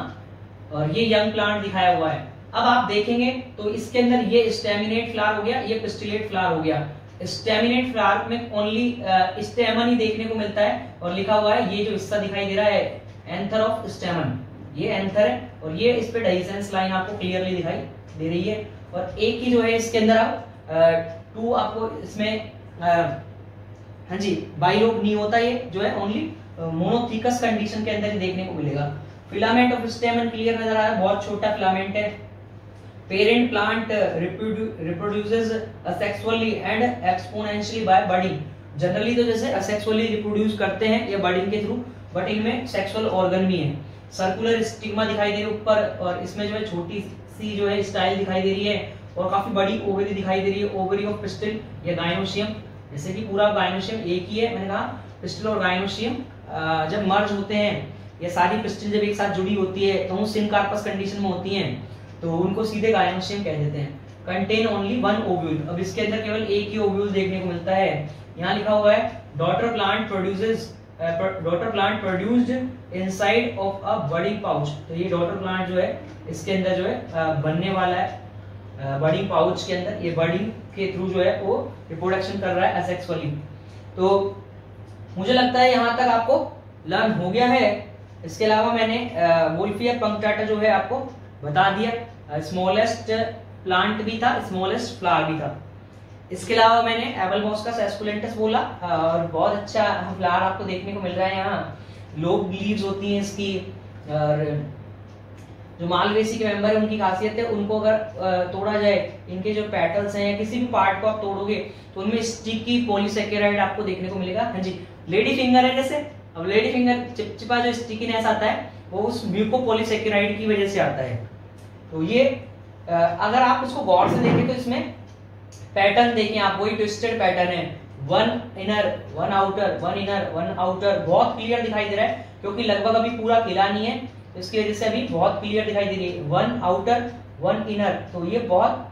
Speaker 1: और ये यंग प्लांट दिखाया हुआ है। अब आप देखेंगे तो इसके अंदर ये स्टेमिनेट फ्लावर हो गया, ये पिस्टिलेट फ्लावर हो गया। स्टेमिनेट फ्लावर में ओनली स्टेमन ही देखने को मिलता है, और लिखा हुआ है ये जो हिस्सा दिखाई दे रहा है एंथर ऑफ स्टेमन, ये एंथर है, और ये इस पे डाइसेंस लाइन आपको क्लियरली दिखाई दे रही है। और एक ही जो है इसके अंदर आप टू आपको इसमें हाँ जी बाइलोब नहीं होता, ये जो है ओनली मोनोथीकस कंडीशन के अंदर ही देखने को मिलेगा। फिलामेंट ऑफ स्टेमन क्लियर नजर आ रहा है, बहुत छोटा फिलामेंट है। Parent plant reproduces asexually and exponentially by budding। Generally तो जैसे असेक्सुअली रिप्रोड्यूस करते हैं या बडिंग के थ्रू, बट इनमें सेक्सुअल ऑर्गन भी है। सर्कुलर स्टिग्मा दिखाई दे रही है ऊपर, और इसमें जो है छोटी सी जो है स्टाइल दिखाई दे रही है, और काफी बड़ी ओवरी दिखाई दे रही है, ओवरी ऑफ पिस्टिल या गायनोशियम। जैसे कि पूरा गायनोशियम एक ही है, मैंने कहा पिस्टिल और गायनोशियम जब मर्ज होते हैं, या सारी पिस्टिल जब एक साथ जुड़ी होती है तो वो सिनकार्पस कंडीशन में होती हैं, तो उनको सीधे गायनोशियम कह देते हैं। Contain only one ovule. अब इसके अंदर केवल एक ही ओव्यूल देखने को मिलता है। यहाँ लिखा हुआ है daughter plant produced inside of a budding pouch. तो ये डॉटर प्लांट जो है इसके अंदर जो है बनने वाला है बडिंग पाउच के अंदर, ये बडिंग के थ्रू जो है वो रिप्रोडक्शन कर रहा है असेक्सुअली। तो मुझे लगता है यहाँ तक आपको लर्न हो गया है। इसके अलावा मैंने वोल्फिया पंक्टाटा जो है आपको बता दिया, स्मॉलेस्ट प्लांट भी था, स्मॉलेस्ट फ्लावर भी था। इसके अलावा मैंने एबलमॉस्का एस्कुलेंटस बोला, और बहुत अच्छा फ्लावर आपको देखने को मिल रहा है यहाँ। लोब लीव्स होती हैं इसकी, और जो मालवेसी के मेंबर है उनकी खासियत है, उनको अगर तोड़ा जाए, इनके जो पेटल्स हैं या किसी भी पार्ट को आप तोड़ोगे तो उनमें स्टिकी पॉलीसेकेराइड आपको देखने को मिलेगा। हाँ जी, लेडी फिंगर है जैसे, अब लेडी फिंगर चिपचिपा जो स्टिकीनेस आता है वो उस म्यूकोपॉलीसेकेराइड की वजह से आता है। तो ये अगर आप इसको गौर से देखें तो इसमें पैटर्न देखें आप, वही ट्विस्टेड पैटर्न है, one inner one outer, one inner one outer, बहुत क्लियर दिखाई दे रहा है, क्योंकि लगभग अभी पूरा खिला नहीं है, तो इसकी वजह से अभी बहुत क्लियर दिखाई दे रही है। वन आउटर वन इनर, तो ये बहुत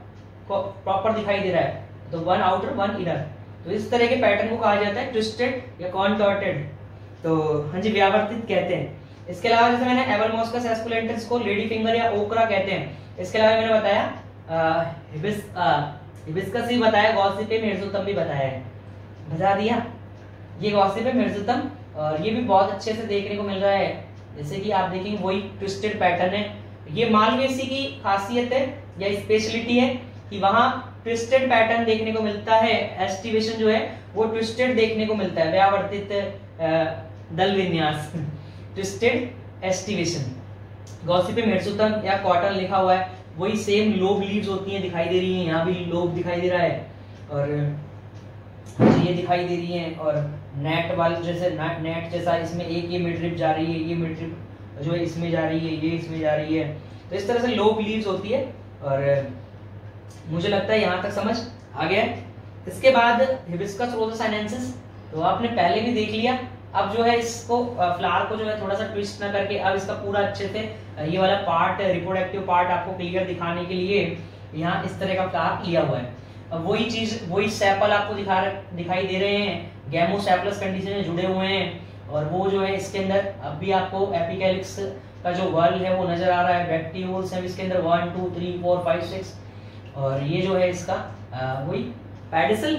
Speaker 1: प्रॉपर दिखाई दे रहा है। तो वन आउटर वन इनर, तो इस तरह के पैटर्न को कहा जाता है ट्विस्टेड या कॉन्टॉर्टेड। तो हाँ जी, व्यावर्तित कहते हैं। इसके अलावा जैसे मैंने एबलमॉस्का एस्कुलेंटस को लेडी फिंगर या ओकरा कहते हैं। इसके अलावा मैंने बताया हिबिस्कस भी बताया, गॉसिपियम हिरसुटम भी बताया है, बता दिया। ये गॉसिपियम हिरसुटम, और ये भी बहुत अच्छे से देखने को मिल रहा है, जैसे कि आप देखेंगे वही ट्विस्टेड पैटर्न है। ये मालवेसी की खासियत है या स्पेशलिटी है कि वहां ट्विस्टेड पैटर्न देखने को मिलता है, एस्टिवेशन जो है वो ट्विस्टेड देखने को मिलता है, व्यावर्तित दल विन्यास, ट्विस्टेड एस्टिवेशन। गॉसिपियम हिरसुटम या कॉटन लिखा हुआ है, वही सेम लोब लीव्स होती हैं, दिखाई दे रही हैं, यहाँ भी लोब दिखाई दे रहा है, और ये दिखाई दे रही हैं, और नेट वाल जैसे नेट जैसा इसमें एक ये मिडरिप जा रही है, ये मिडरिप जो है इसमें जा रही है, ये इसमें जा रही है। तो इस तरह से लोब लीव्स होती है। और मुझे लगता है यहाँ तक समझ आ गया है। इसके बाद हिबिस्कस रोसा साइनेंसिस, तो आपने पहले भी देख लिया। अब जो है इसको फ्लावर को जो है थोड़ा सा ट्विस्ट ना करके अब इसका पूरा अच्छे से ये वाला पार्ट, रिप्रोडक्टिव पार्ट आपको क्लियर दिखाने के लिए यहाँ इस तरह का फ्लावर लिया हुआ है। अब वही चीज, वही सेपल आपको दिखाई दे रहे हैं, गैमोसेपलस कंडीशन में जुड़े हुए हैं। और वो जो है इसके अंदर अब भी आपको एपिकैलिक्स का जो वर्ल है वो नजर आ रहा है। बैक्टीरियोल्स हैं इसके अंदर 1 2 3 4 5 6। और ये जो है इसका वही पेडिसल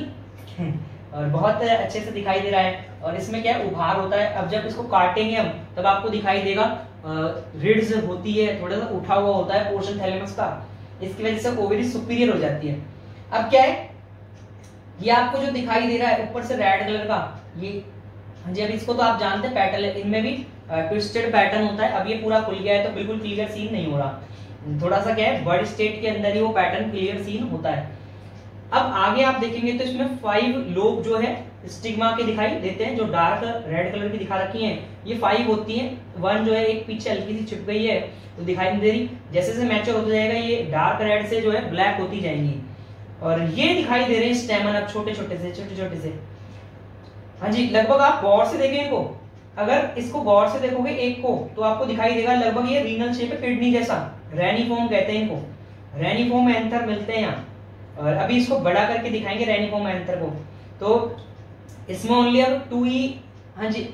Speaker 1: और बहुत अच्छे से दिखाई दे रहा है। और इसमें क्या है, उभार होता है। अब जब इसको काटेंगे हम तब आपको दिखाई देगा रिड्स होती है, थोड़ा सा उठा हुआ होता है पोर्शन थैलेमस का, इसकी वजह से ओवरी सुपीरियर हो जाती है। अब क्या है, ये आपको जो दिखाई दे रहा है ऊपर से रेड कलर का, ये हाँ जी, अब इसको तो आप जानते हैं पेटल है, इनमें भी ट्विस्टेड पैटर्न होता है। अब ये पूरा खुल गया है तो बिल्कुल क्लियर सीन नहीं हो रहा, थोड़ा सा क्या है बर्ड स्टेट के अंदर ही वो पैटर्न क्लियर सीन होता है। अब आगे आप देखेंगे तो इसमें 5 लोब जो है स्टिग्मा के दिखाई देते हैं, जो डार्क रेड कलर की दिखा रखी हैं, ये 5 होती हैं। 1 जो है एक पीछे हल्की सी छिप गई है तो दिखाई नहीं दे रही, जैसे जैसे मैच्योर होता जाएगा ये डार्क रेड से जो है ब्लैक होती जाएंगी। और ये दिखाई दे रहे हैं स्टेमन अब छोटे छोटे से। हाँ जी, लगभग आप गौर से देखें इनको, अगर इसको गौर से देखोगे एक को तो आपको दिखाई देगा लगभग ये रीनल शेप है, किडनी जैसा, रेनिफॉर्म कहते हैं इनको, रेनिफॉर्म एंथर मिलते हैं यहाँ। और अभी इसको बड़ा करके दिखाएंगे रेनिफॉर्म एंथर को। तो इसमें ओनली अब 2 ही, हाँ जी,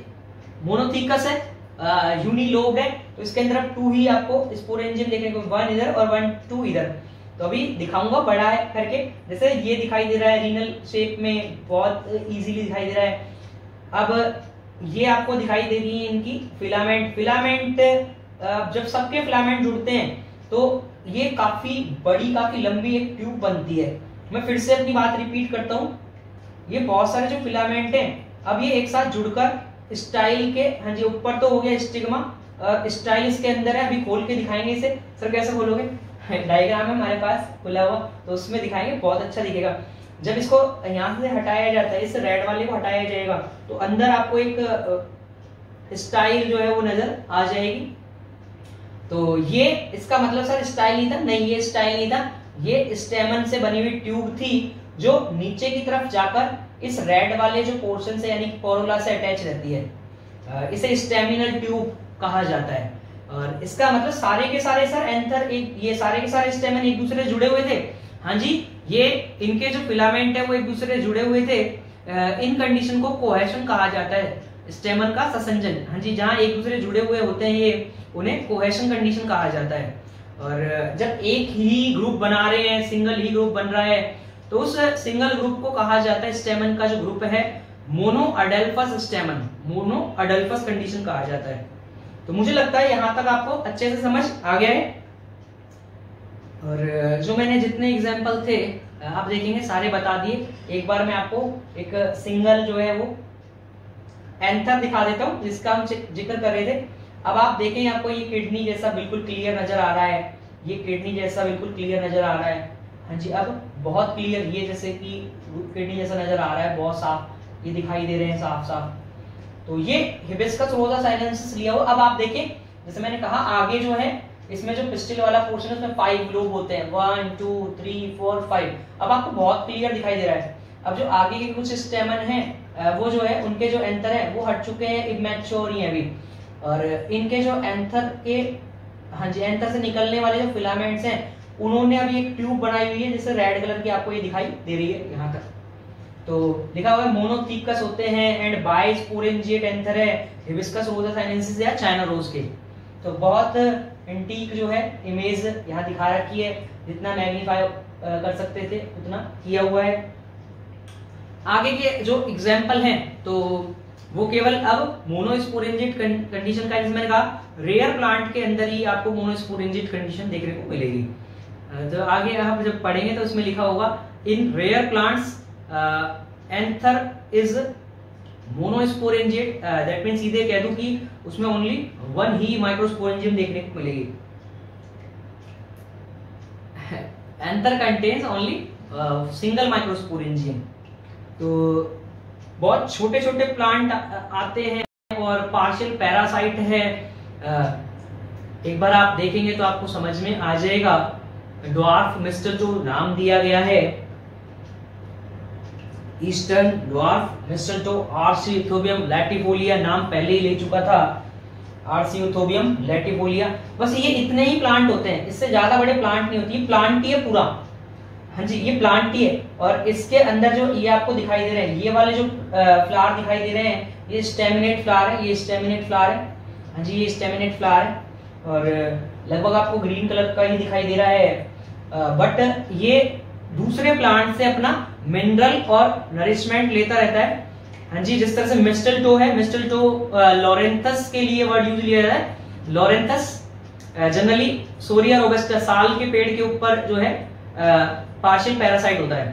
Speaker 1: मोनोथीकस है, यूनिलोब है, तो इसके अंदर अब 2 ही आपको स्पोरेंजियम देखने को, 1 इधर और 1 2 इधर। तो अभी दिखाऊंगा बड़ा है करके, जैसे ये दिखाई दे रहा है रीनल शेप में, बहुत इजीली दिखाई दे रहा है। अब ये आपको दिखाई दे रही है इनकी फिलामेंट जब सबके फिलामेंट जुड़ते हैं तो ये काफी बड़ी, काफी लंबी एक ट्यूब बनती है। मैं फिर से अपनी बात रिपीट करता हूँ, ये बहुत सारे जो फिलामेंट हैं अब ये एक साथ जुड़कर स्टाइल के, हाँ जी, ऊपर तो हो गया स्टिग्मा, स्टाइल इसके अंदर है। अभी खोल के दिखाएंगे इसे। सर कैसे खोलोगे? डायग्राम है हमारे पास खुला हुआ, तो उसमें दिखाएंगे, बहुत अच्छा दिखेगा। जब इसको यहाँ से हटाया जाता है, इस रेड वाले को हटाया जाएगा तो अंदर आपको एक स्टाइल जो है वो नजर आ जाएगी। तो ये इसका मतलब सर स्टाइल नहीं था, नहीं ये स्टाइल नहीं था, ये स्टेमन से बनी हुई ट्यूब थी जो नीचे की तरफ जाकर इस रेड वाले जो पोर्शन से यानी कोरोला से अटैच रहती है। इसे स्टेमिनल ट्यूब कहा जाता है। और इसका मतलब सारे के सारे सर एंथर एक, ये सारे के सारे स्टेमन एक दूसरे से जुड़े हुए थे। हाँ जी, ये इनके जो फिलामेंट है वो एक दूसरे से जुड़े हुए थे। इन कंडीशन को कोहेशन कहा जाता है, स्टेमन का ससंजन। हाँ जी, जहां एक दूसरे जुड़े हुए होते हैं ये, उन्हें कोहेशन कंडीशन कहा जाता है। और जब एक ही ग्रुप बना रहे हैं, सिंगल ही ग्रुप बन रहा है, तो उस सिंगल ग्रुप को कहा जाता है, स्टेमन का जो ग्रुप है, मोनो अडेल्फस स्टेमन, मोनो अडेल्फस कंडीशन कहा जाता है। तो मुझे लगता है यहां तक आपको अच्छे से समझ आ गया है। और जो मैंने जितने एग्जाम्पल थे आप देखेंगे सारे बता दिए। एक बार मैं आपको एक सिंगल जो है वो एंथर दिखा देता हूं जिसका हम जिक्र कर रहे थे। अब आप देखें, आपको ये किडनी जैसा बिल्कुल क्लियर नजर आ रहा है, ये किडनी जैसा बिल्कुल क्लियर नजर आ रहा है। हाँ जी, अब बहुत क्लियर, ये जैसे कि किडनी जैसा नजर आ रहा है, बहुत साफ ये दिखाई दे रहे हैं, साफ साफ। तो ये हिबिस्कस रोसा साइनेंसिस लिया हुआ। अब आप देखें, जैसे मैंने कहा आगे जो है इसमें जो पिस्टिल वाला पोर्शन है उसमें 5 लोब होते हैं, 1 2 3 4 5। अब आपको बहुत क्लियर दिखाई दे रहा है। अब जो आगे के कुछ स्टेमन हैं वो जो है उनके जो एंथर है वो हट चुके हैं, इमैच्योर ही है अभी। और इनके जो एंथर के, हाँ जी, एंथर से निकलने वाले जो फिलामेंट्स हैं उन्होंने अभी एक ट्यूब बनाई हुई है, जैसे रेड कलर की आपको ये दिखाई दे रही है यहाँ तक। तो लिखा हुआ है मोनोथीकस होते हैं एंड बाइस्पोरेंजिएट एंथर है हिबिस्कस रोसा साइनेंसिस या चाइना रोज के। तो बहुत एंटीक जो है इमेज यहाँ दिखा रखी है, जितना मैग्नीफाई कर सकते थे उतना किया हुआ है। आगे के जो एग्जाम्पल हैं तो वो केवल अब मोनोस्पोरेंजिएट कंडीशन का, जिसमें मैंने कहा रेयर प्लांट के अंदर ही आपको मोनोस्पोरेंजिएट कंडीशन देखने को मिलेगी। तो आगे आप जब पढ़ेंगे तो उसमें लिखा होगा in rare plants anther is monosporangiate, that means सीधे कह दूं कि उसमें ओनली 1 ही माइक्रोस्पोरेंजियम देखने को मिलेगी। Anther contains only single microsporangium. तो बहुत छोटे छोटे प्लांट आते हैं और पार्शियल पैरासाइट है, एक बार आप देखेंगे तो आपको समझ में आ जाएगा। ड्वार्फ मिस्टलटो नाम दिया गया है ईस्टर्न ड्वार्फ मिस्टलटो, आरसी यूथोबियम लैटिफोलिया नाम पहले ही ले चुका था, आरसी यूथोबियम लैटिफोलिया। बस ये इतने ही प्लांट होते हैं, इससे ज्यादा बड़े प्लांट नहीं होती, प्लांट ही है पूरा। हाँ जी, ये प्लांट ही है। और इसके अंदर जो ये आपको दिखाई दे रहे हैं, ये वाले जो फ्लावर दिखाई दे रहे हैं, ये स्टेमिनेट फ्लावर है, ये स्टेमिनेट फ्लावर है। हाँ जी, ये स्टेमिनेट फ्लावर है और लगभग आपको ग्रीन कलर का ही दिखाई दे रहा है। बट ये दूसरे प्लांट से अपना मिनरल और नरिशमेंट लेता रहता है। हाँ जी, जिस तरह से मिस्टलटो है, मिस्टलटो लॉरेंथस के लिए वर्ड यूज लिया जाता है। लॉरेंथस जनरली सोरिया रोबस्टा साल के पेड़ के ऊपर जो है पार्शियल पैरासाइट होता है,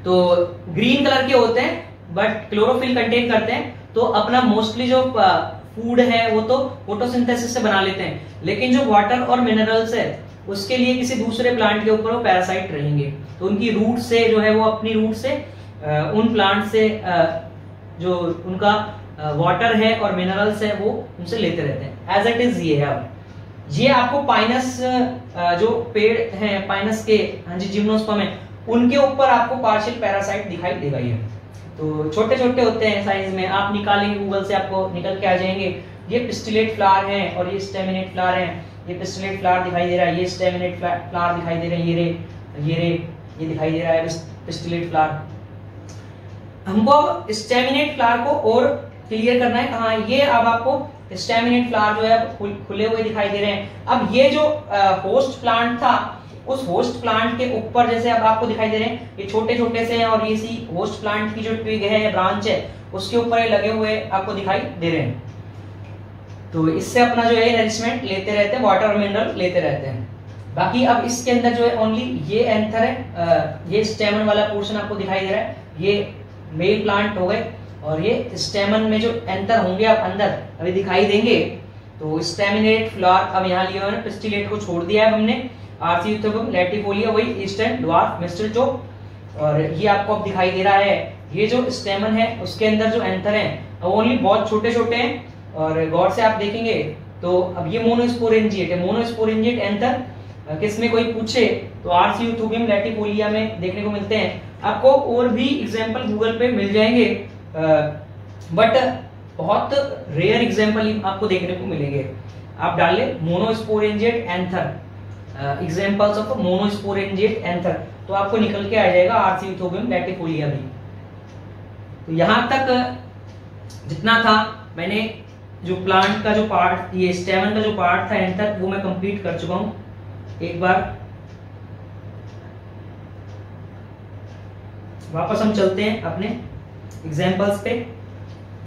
Speaker 1: तो ग्रीन कलर के होते हैं बट क्लोरोफिल कंटेन करते हैं, तो अपना मोस्टली जो फूड है वो तो फोटोसिंथेसिस से बना लेते हैं, लेकिन जो वाटर और मिनरल्स है उसके लिए किसी दूसरे प्लांट के ऊपर वो पैरासाइट रहेंगे। तो उनकी रूट से जो है वो अपनी रूट से उन प्लांट से जो उनका वाटर है और मिनरल्स है वो उनसे लेते रहते हैं। एज इट इज ये है। अब ये आपको पाइनस जो पेड़ हैं पाइनस के, हाँ जी, जिम्नोस्पर्म है, उनके ऊपर आपको पार्शियल पैरासाइट दिखाई देगा। ये तो छोटे छोटे होते हैं साइज में, आप निकालेंगे गूगल से आपको निकल के आ जाएंगे। ये पिस्टिलेट फ्लावर है और ये स्टेमिनेट फ्लावर है। ये पिस्टिलेट फ्लावर दिखाई दे रहा है, ये स्टेमिनेट फ्लावर दिखाई दे रहे हैं, ये दिखाई दे रहा है पिस्टिलेट फ्लावर। हमको स्टेमिनेट फ्लावर को और क्लियर करना है। कहाँ ये अब आपको स्टेमिनेट फ्लावर जो है खुले हुए दिखाई दे रहे हैं। अब ये जो होस्ट प्लांट था, उस होस्ट प्लांट के ऊपर जैसे अब आपको दिखाई दे रहे हैं, ये छोटे छोटे से हैं और ये सी होस्ट प्लांट की जो ट्विग है या ब्रांच है उसके ऊपर ये लगे हुए आपको दिखाई दे रहे हैं। तो इससे अपना जो है नरिशमेंट लेते रहते हैं, वाटर मिनरल लेते रहते हैं। बाकी अब इसके अंदर जो है ओनली ये एंथर है, ये स्टेमन वाला पोर्शन आपको दिखाई दे रहा है, ये मेल प्लांट हो गए और ये स्टेमन में जो एंथर होंगे आप अंदर अभी दिखाई देंगे। तो स्टेमिनेट फ्लावर अब यहाँ लिया है, पिस्टिलेट को छोड़ दिया है हमने, आरसी यूथोबियम लैटिफोलिया वही ईस्टर्न ड्वार्फ मिस्टलटो, और ये आपको अब दिखाई दे रहा है। ये जो स्टेमन है उसके अंदर जो एंथर है वो ओनली बहुत छोटे छोटे हैं और गौर से आप देखेंगे तो अब ये मोनोस्पोरेंजिएट है। मोनोस्पोरेंजिएट एंथर किस में कोई पूछे तो आरसी यूथोबियम लैटिफोलिया में देखने को मिलते हैं। आपको और भी एग्जांपल गूगल पे मिल जाएंगे, बट बहुत रेयर एग्जांपल आपको देखने को मिलेंगे। आप डाल ले मोनोस्पोरेंजिएट एंथर, एग्जांपल्स ऑफ मोनोस्पोरेंजिएट एंथर, तो आपको निकल के आ जाएगा आरसी यूथोबियम लैटिफोलिया भी। तो यहां तक जितना था मैंने जो प्लांट का जो पार्ट, ये स्टेमन का जो पार्ट था एंथर, वो मैं कंप्लीट कर चुका हूं। एक बार वापस हम चलते हैं अपने एग्जांपल्स पे।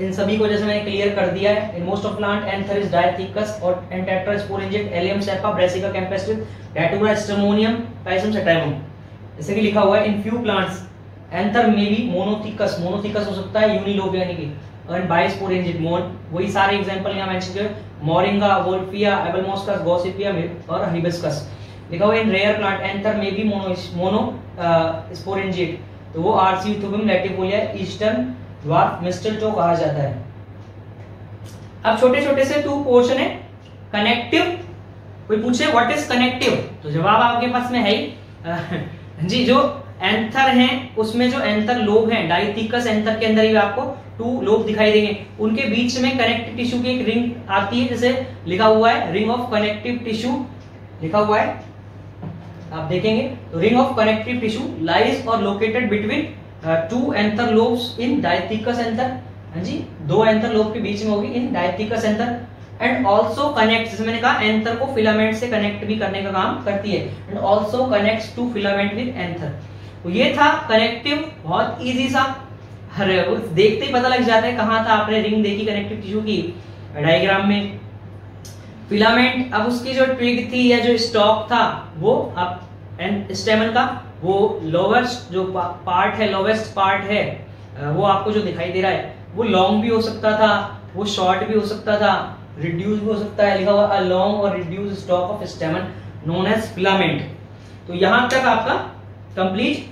Speaker 1: इन सभी को जैसे मैंने क्लियर कर दिया है। In most of plant anther is dithecous और and tetrasporangiate, Allium cepa, Brassica campestris, Datura, stramonium, Pisum sativum, जैसे कि लिखा हुआ है। इन फ्यू प्लांट्स एंथर में भी मोनोथिकस, मोनोथिकस हो सकता है यूनिलोब यानी कि, और बाइस्पोरेंजिएट, वही सारे एग्जांपल यहां मेंशन किए, मोरिंगा, वोल्फिया, एबलमोस्कस, गॉसिपिया और हिबिस्कस। लिखा हुआ है इन रेयर प्लांट एंथर में भी मोनोस्पोरेंजिएट, तो वो आरसी यूथोबियम लैटिफोलिया ईस्टर्न ड्वार्फ मिस्टलटो कहा जाता है। अब छोटे छोटे से टू पोर्शन है। कनेक्टिव, कोई पूछे व्हाट इज कनेक्टिव, तो जवाब आपके पास में है ही जी। जो एंथर हैं उसमें जो एंथर लोब हैं, डायथिकस एंथर के अंदर ही आपको टू लोब दिखाई देंगे, उनके बीच में कनेक्टिव टिश्यू की एक रिंग आती है, जैसे लिखा हुआ है रिंग ऑफ कनेक्टिव टिश्यू लिखा हुआ है, आप देखेंगे तो ring of connective tissue lies or located between two anther lobes in dithecous anther. हाँ जी, दो एंथर लोब के बीच में होगी in dithecous anther. And also connect, जैसे मैंने कहा एंथर को फिलामेंट से कनेक्ट भी करने का काम करती है। And also connects to filament with anther. तो ये था कनेक्टिव, बहुत इजी सा, अरे देखते ही पता लग जाता है कहाँ था। आपने रिंग देखी कनेक्टिव टिश्यू की डायग्राम में। फिलामेंट, अब उसकी जो ट्विग थी या जो स्टॉक था वो अब स्टेमन का वो लोवेस्ट जो पार्ट है, लोवेस्ट पार्ट है, वो आपको जो दिखाई दे रहा है वो लॉन्ग भी हो सकता था, वो शॉर्ट भी हो सकता था, रिड्यूस भी हो सकता है। लिखा हुआ अ लॉन्ग और reduce stalk of stamen known as filament. तो यहां तक आपका कंप्लीट।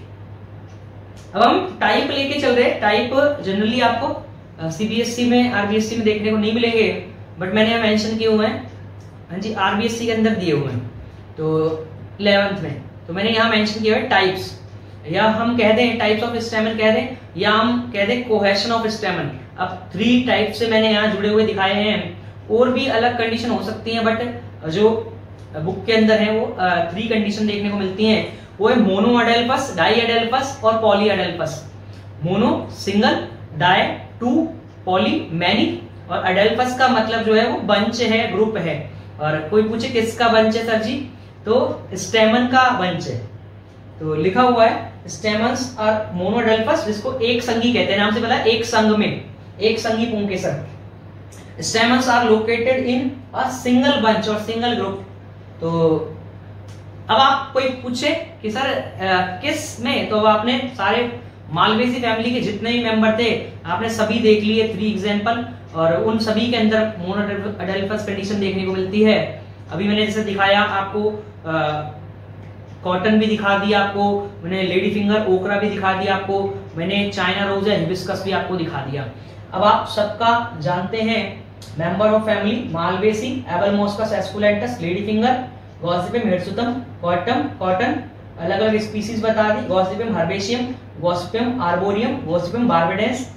Speaker 1: अब हम टाइप लेके चल रहे हैं। टाइप जनरली आपको सीबीएसई में, आरबीएसई में देखने को नहीं मिलेंगे, बट मैंने यहाँ मेंशन किए हुए हैं। हाँ जी आरबीएससी के अंदर दिए हुए हैं, तो 11th में। तो मैंने यहाँ मेंशन किया है टाइप्स, या हम कह दें टाइप्स ऑफ स्टेमन कह दें, या हम कह दें कोहेशन ऑफ स्टेमन। अब 3 टाइप से मैंने यहाँ जुड़े हुए दिखाए हैं, और भी अलग कंडीशन हो सकती है, बट जो बुक के अंदर है वो 3 कंडीशन देखने को मिलती हैं। वो है मोनो अडेल्फस, डाई अडेल्फस और polyadelphous. Mono single, di two, poly many, और अडेल्फस का मतलब जो है वो बंच है, ग्रुप है। और कोई पूछे किसका बंच है सर जी, तो स्टेमन का बंच है। तो लिखा हुआ है स्टेमन्स आर मोनो अडेल्फस, जिसको एक संगी कहते हैं, नाम से पता है एक संग में, एक संगी पुंकेसर। Stamens are located in a single bunch और सिंगल ग्रुप। तो अब आप कोई पूछे कि सर किस में, तो अब आपने सारे मालवेसी फैमिली के जितने भी मेंबर थे आपने सभी देख लिए 3 एग्जांपल, और उन सभी के अंदर मोनो अडेल्फस कंडीशन देखने को मिलती है। अभी मैंने जैसे दिखाया आपको, कॉटन भी दिखा दिया आपको मैंने, लेडी फिंगर ओकरा भी दिखा दिया आपको मैंने, चाइना रोज है, हिबिस्कस भी आपको दिखा दिया। अब आप सबका जानते हैं member of family, Malvaceae, Abelmoschus esculentus, lady finger, Gossypium hirsutum, cotton, अलग अलग स्पीसीज बता दी, Gossypium herbaceum, Gossypium arboreum, Gossypium barbadense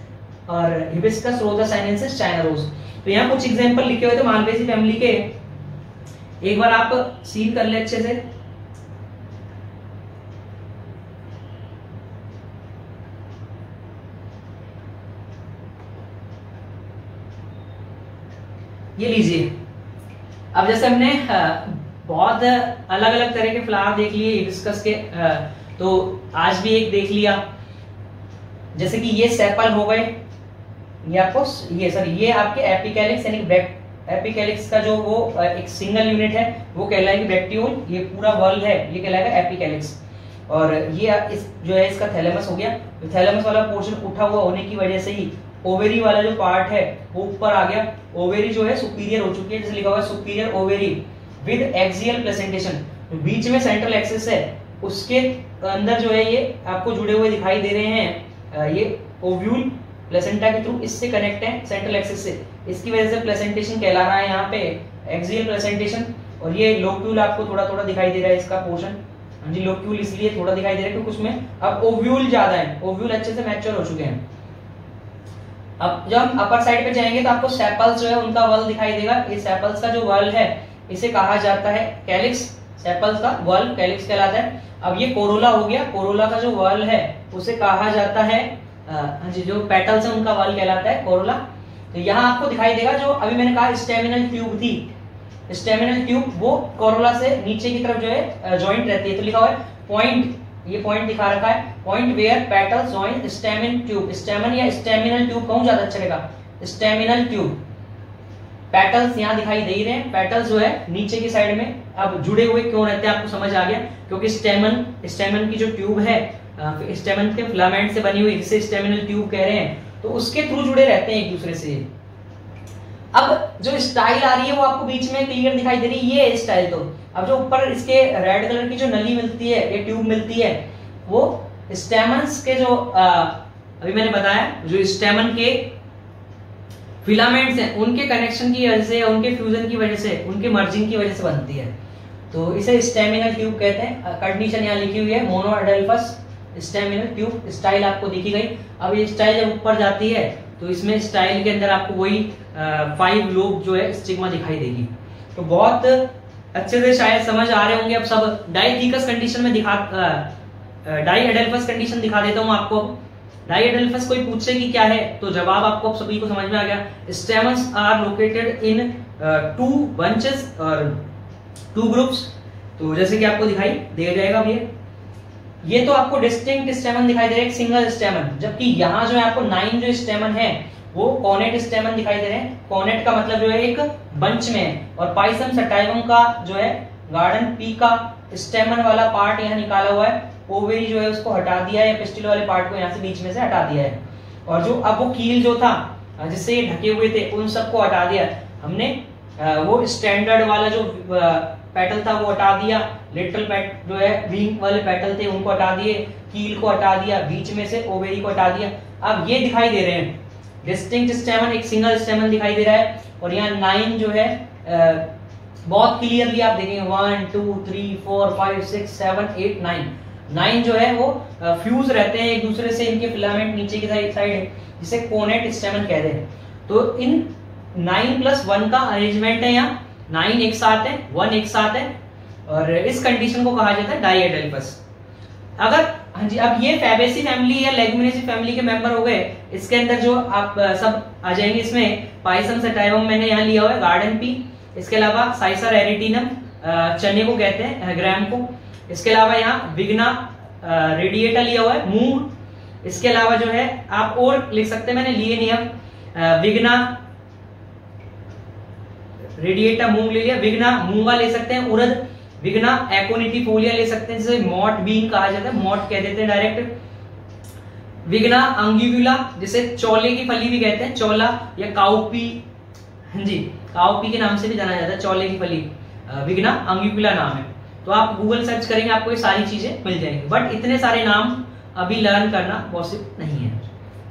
Speaker 1: और हिबिस्कस रोजा साइनेंसिस, चाइना रोज। तो यहाँ कुछ एग्जांपल लिखे हुए थे मालवेसी फैमिली के, एक बार आप सीन कर ले अच्छे से। ये लीजिए, अब जैसे हमने बहुत अलग अलग तरह के फ्लावर देख लिए हिबिस्कस के, तो आज भी एक देख लिया, जैसे कि ये सेपल हो गए, ये आपको ये आपके एपिकैलिक्स यानी एपिकैलिक्स का जो वो एक सिंगल यूनिट है वो कहलाएगी ब्रैक्टियोल, ये पूरा वर्ल्ड है ये कहलाएगा एपिकैलिक्स। और ये इस जो है इसका थैलेमस हो गया, तो थैलेमस वाला पोर्शन उठा हुआ होने की वजह से ही ओवेरी वाला जो पार्ट है वो ऊपर आ गया, ओवेरी जो है सुपीरियर हो चुकी है, जैसे लिखा हुआ है superior ovary with axial placentation, बीच में सेंट्रल एक्सिस है, उसके अंदर जो है ये आपको जुड़े हुए दिखाई दे रहे हैं, ये ओव्यूल प्लेसेंटा के थ्रू इससे कनेक्ट है सेंट्रल एक्सिस से, इसकी वजह से प्लेसेंटेशन कहला रहा है यहाँ पे एक्सियल प्लेसेंटेशन। और ये लोक्यूल आपको थोड़ा थोड़ा दिखाई दे रहा है इसका पोर्शन, हाँ जी लोक्यूल इसलिए थोड़ा दिखाई दे रहा है क्योंकि उसमें अब ओव्यूल ज्यादा है, ओव्यूल अच्छे से मैच्योर हो चुके हैं। अब जब हम अपर साइड पे जाएंगे तो आपको सेपल्स जो है उनका वॉल दिखाई देगा, ये सेपल्स का जो वॉल है इसे कहा जाता है कैलिक्स, सेपल्स का वॉल कैलिक्स कहलाता है। अब ये कोरोला हो गया, कोरोला का जो वॉल है उसे कहा जाता है जो पेटल्स है उनका वॉल कहलाता है कोरोला। तो यहाँ आपको दिखाई देगा जो अभी मैंने कहा स्टेमिनल ट्यूब थी, स्टेमिनल ट्यूब वो कोरोला से नीचे की तरफ जो है जॉइंट रहती है, तो लिखा हुआ है पॉइंट, ये पॉइंट दिखा रखा है point where petals join stamen tube, stamen या स्टेमिनल ट्यूब कहूं ज्यादा अच्छा रहेगा, स्टेमिनल ट्यूब। पेटल्स यहाँ दिखाई दे रहे हैं, पेटल्स जो है नीचे की साइड में अब जुड़े हुए क्यों रहते हैं आपको समझ आ गया, क्योंकि स्टेमन की जो ट्यूब है स्टेमन के फिलामेंट से बनी हुई, जिसे स्टेमिनल ट्यूब कह रहे हैं, तो उसके थ्रू जुड़े रहते हैं एक दूसरे से। अब जो स्टाइल आ रही है वो आपको बीच में क्लियर दिखाई दे रही है, ये स्टाइल। तो अब जो ऊपर इसके रेड कलर की जो नली मिलती है, ये ट्यूब मिलती है, वो स्टेमन्स के जो अभी मैंने बताया जो स्टेमन के फिलामेंट्स हैं उनके कनेक्शन की वजह से, उनके फ्यूजन की वजह से, उनके मर्जिंग की वजह से बनती है, तो इसे स्टेमिनल ट्यूब कहते हैं। कंडीशन यहाँ लिखी हुई है मोनो अडेल्फस स्टेमिनल ट्यूब, स्टाइल आपको दिखी गई। अब ये स्टाइल जब ऊपर जाती है तो इसमें स्टाइल के अंदर आपको वही 5 लोब जो है स्टिग्मा दिखाई देगी। तो बहुत अच्छे से शायद समझ आ रहे होंगे अब सब। डाइथीकस कंडीशन में डाई अडेल्फस कंडीशन दिखा देता हूं आपको। डाई अडेल्फस कोई पूछे कि क्या है, तो जवाब आपको सभी को समझ में आ गया। Stamens are located in 2 bunches और 2 ग्रुप्स, तो जैसे कि आपको दिखाई दे जाएगा। अब ये तो आपको डिस्टिंक्ट स्टेमन दिखाई दे रहा है, एक सिंगल स्टेमन, जबकि यहाँ जो है आपको 9 जो स्टेमन है वो कॉनेट स्टेमन दिखाई दे रहे हैं। कॉनेट का मतलब जो है एक बंच में है, और पाइसम सटाइवम का जो है गार्डन पी का स्टेमन वाला पार्ट यहाँ निकाला हुआ है, ओवेरी जो है उसको हटा दिया है, पिस्टिल वाले पार्ट को यहाँ से बीच में से हटा दिया है, और जो अब वो कील जो था जिससे ये ढके हुए थे उन सबको हटा दिया हमने। वो स्टैंडर्ड वाला जो पेटल था वो हटा दिया, लिटरल पैट जो है विंग वाले पेटल थे उनको हटा दिए, कील को हटा दिया, बीच में से ओवेरी को हटा दिया। अब ये दिखाई दे रहे हैं डिस्टिंक्ट स्टेमन, एक सिंगल स्टेमन दिखाई दे रहा है, और यहाँ 9 जो है बहुत क्लियरली आप देखेंगे 1 2 3 4 5 6 7 8 9 9 जो है वो फ्यूज रहते हैं एक दूसरे से, इनके फिलामेंट नीचे की साइड है जिसे कोनेट स्टेमन कहते हैं। तो इन 9+1 का अरेंजमेंट है, यहाँ 9 एक साथ है, 1 एक साथ है, और इस कंडीशन को कहा जाता है डाइएडेल्फस। अगर हाँ जी, अब ये फैबेसी फैमिली या लेगुमिनेसी फैमिली के मेंबर हो गए। इसके अंदर जो आप सब आ जाएंगे, इसमें पाइसम सटाइवम मैंने यहाँ लिया हुआ है, गार्डन पी, इसके अलावा साइसर एरिटिनम चने को कहते हैं, ग्राम को, इसके अलावा यहाँ विग्ना रेडिएटा लिया हुआ है, मूंग, इसके अलावा जो है आप और लिख सकते हैं, मैंने लिए नहीं, अब विग्ना रेडिएटा मूंग ले लिया, विग्ना मूंगा ले सकते हैं, उड़द, विग्ना एकोनिटिफोलिया ले सकते हैं, जिसे मॉट बीन कहा जाता है, मॉट कह देते हैं डायरेक्ट, विग्ना अंगुइकुला जिसे चौले की फली भी कहते हैं, चौला या काउपी, हाँ जी काउपी के नाम से भी जाना जाता है, चौले की फली, विग्ना अंगुइकुला नाम है। तो आप गूगल सर्च करेंगे आपको ये सारी चीजें मिल जाएंगी, बट इतने सारे नाम अभी लर्न करना पॉसिबल नहीं है।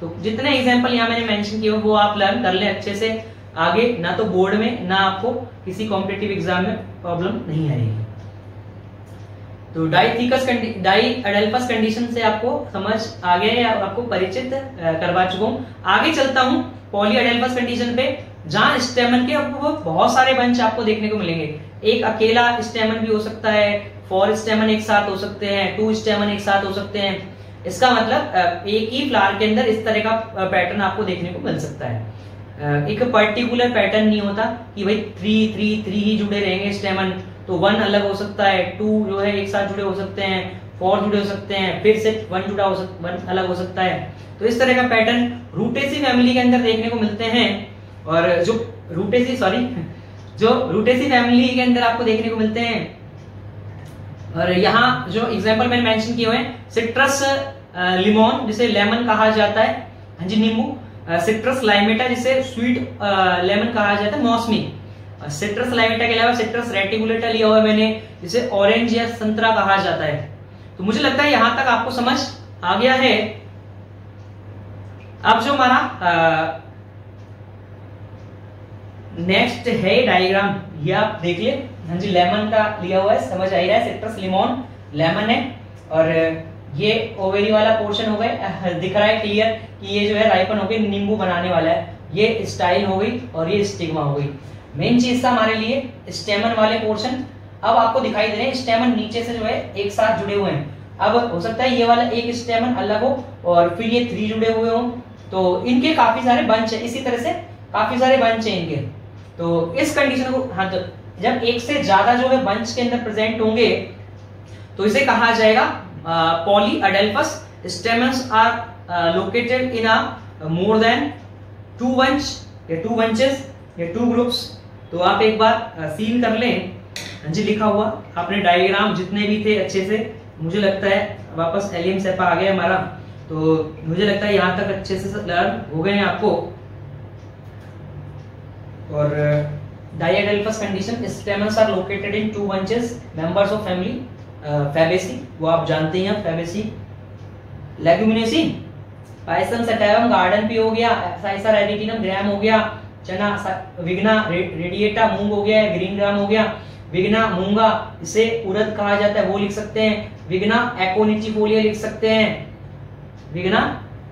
Speaker 1: तो जितने एग्जाम्पल यहाँ मैंने मेंशन किए वो आप लर्न कर ले अच्छे से, आगे ना तो बोर्ड में ना आपको किसी कॉम्पिटिटिव एग्जाम में प्रॉब्लम नहीं आएगी। तो डाइएडेल्फस कंडीशन से आपको समझ आ गया या आपको परिचित करवा चुका हूं। आगे चलता हूं पॉलीएडेल्फस कंडीशन पे, जहां स्टेमन के आपको बहुत सारे बंच आपको देखने को मिलेंगे। एक अकेला स्टेमन भी हो सकता है, 4 स्टेमन एक साथ हो सकते हैं, 2 स्टेमन एक साथ हो सकते हैं। इसका मतलब एक ही फ्लावर के अंदर इस तरह का पैटर्न आपको देखने को मिल सकता है। एक पर्टिकुलर पैटर्न नहीं होता कि भाई 3 ही जुड़े रहेंगे स्टेमन, तो 1 अलग हो सकता है, 2 जो है एक साथ जुड़े हो सकते हैं, 4 जुड़े हो सकते हैं, फिर से 1 अलग हो सकता है। तो इस तरह का पैटर्न रूटेसी फैमिली के अंदर देखने को मिलते हैं। और जो रूटेसी फैमिली के अंदर आपको देखने को मिलते हैं, और यहाँ जो एग्जांपल मैंने मेंशन किए हुए हैं, सिट्रस लिमोन जिसे लेमन कहा जाता है, हाँ जी नींबू, सिट्रस लाइमेटा जिसे स्वीट लेमन कहा जाता है, मौसमी, सिट्रस लाइमेटा के अलावा सिट्रस रेटिकुलेटा लिया हुआ है मैंने, जिसे ऑरेंज या संतरा कहा जाता है। तो मुझे लगता है यहां तक आपको समझ आ गया है। अब जो हमारा नेक्स्ट है डायग्राम, ये आप देख ले, हाँ जी लेमन का लिया हुआ है, समझ आ ही रहा है, सिट्रस लिमोन लेमन है, और ये ओवेरी वाला पोर्शन हो गया, दिख रहा है क्लियर कि ये जो है राइपन होकर नींबू बनाने वाला है। ये स्टाइल हो गई और ये स्टिग्मा हो गई। मेन चीज था हमारे लिए स्टेमन वाले पोर्शन। अब आपको दिखाई दे रहे हैं स्टेमन नीचे से जो है एक साथ जुड़े हुए हैं। अब हो सकता है ये वाला एक स्टेमन अलग हो और फिर ये 3 जुड़े हुए हो, तो इनके काफी सारे बंच है, इसी तरह से काफी सारे बंच है इनके। तो इस कंडीशन को, हाँ, तो जब एक से ज्यादा जो है बंच के अंदर प्रेजेंट होंगे तो इसे कहा जाएगा polyadelphous. Stamens are located in a more than 2 bunch या 2 बंचेस या 2 ग्रुप्स। तो आप एक बार सील कर लें, जी लिखा हुआ आपने डायग्राम जितने भी थे अच्छे से। मुझे लगता है वापस एलियम सेपा आ गया हमारा, तो मुझे लगता है यहाँ तक अच्छे से लर्न हो गए हैं आपको। और diadelphous condition, stamens are located in 2 bunches, members of family Fabaceae, वो आप जानते हैं Fabaceae. Leguminosae, Pisum sativum garden pea हो गया, साइसर एरिटिनम ग्राम हो गया, चना विग्ना रेडिएटा मूंग हो गया, ग्रीन ग्राम हो गया, विग्ना मूंगा इसे उड़द कहा जाता है वो लिख सकते हैं, विग्ना एकोनिटिफोलिया लिख सकते हैं, विग्ना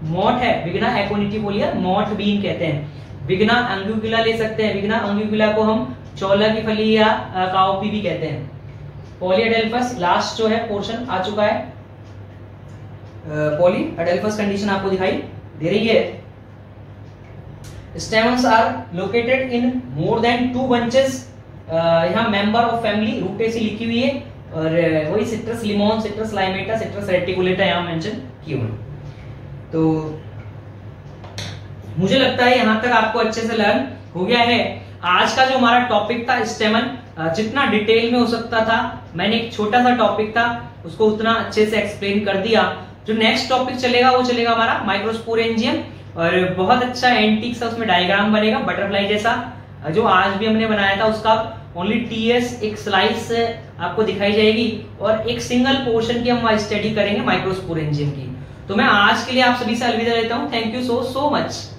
Speaker 1: मॉट है, विग्ना एकोनिटिफोलिया मॉट बीन कहते हैं, विग्ना अंगुइकुला ले सकते हैं, विग्ना अंगुइकुला को हम चौला की फली या काउपी भी कहते हैं। पॉलीएडेल्फस लास्ट जो है पोर्शन आ चुका है। पॉलीएडेल्फस कंडीशन आपको दिखाई दे रही है। Stamens are located in more than 2 bunches, यहाँ मेंबर ऑफ फैमिली रूटेसी लिखी हुई है, और वही Citrus limon, Citrus limetta, Citrus reticulata यहाँ मेंशन किए हुए। तो मुझे लगता है यहाँ तक आपको अच्छे से लर्न हो गया है। आज का जो हमारा टॉपिक था स्टेमन, जितना डिटेल में हो सकता था मैंने, एक छोटा सा टॉपिक था उसको उतना अच्छे से एक्सप्लेन कर दिया। जो नेक्स्ट टॉपिक चलेगा वो चलेगा हमारा माइक्रोस्पोरेंजियम, और बहुत अच्छा एंटीक सा उसमें डायग्राम बनेगा बटरफ्लाई जैसा, जो आज भी हमने बनाया था उसका ओनली टीएस एक स्लाइस आपको दिखाई जाएगी, और एक सिंगल पोर्शन की हम स्टडी करेंगे माइक्रोस्पोरेंजियम की। तो मैं आज के लिए आप सभी से अलविदा लेता हूं। Thank you so much.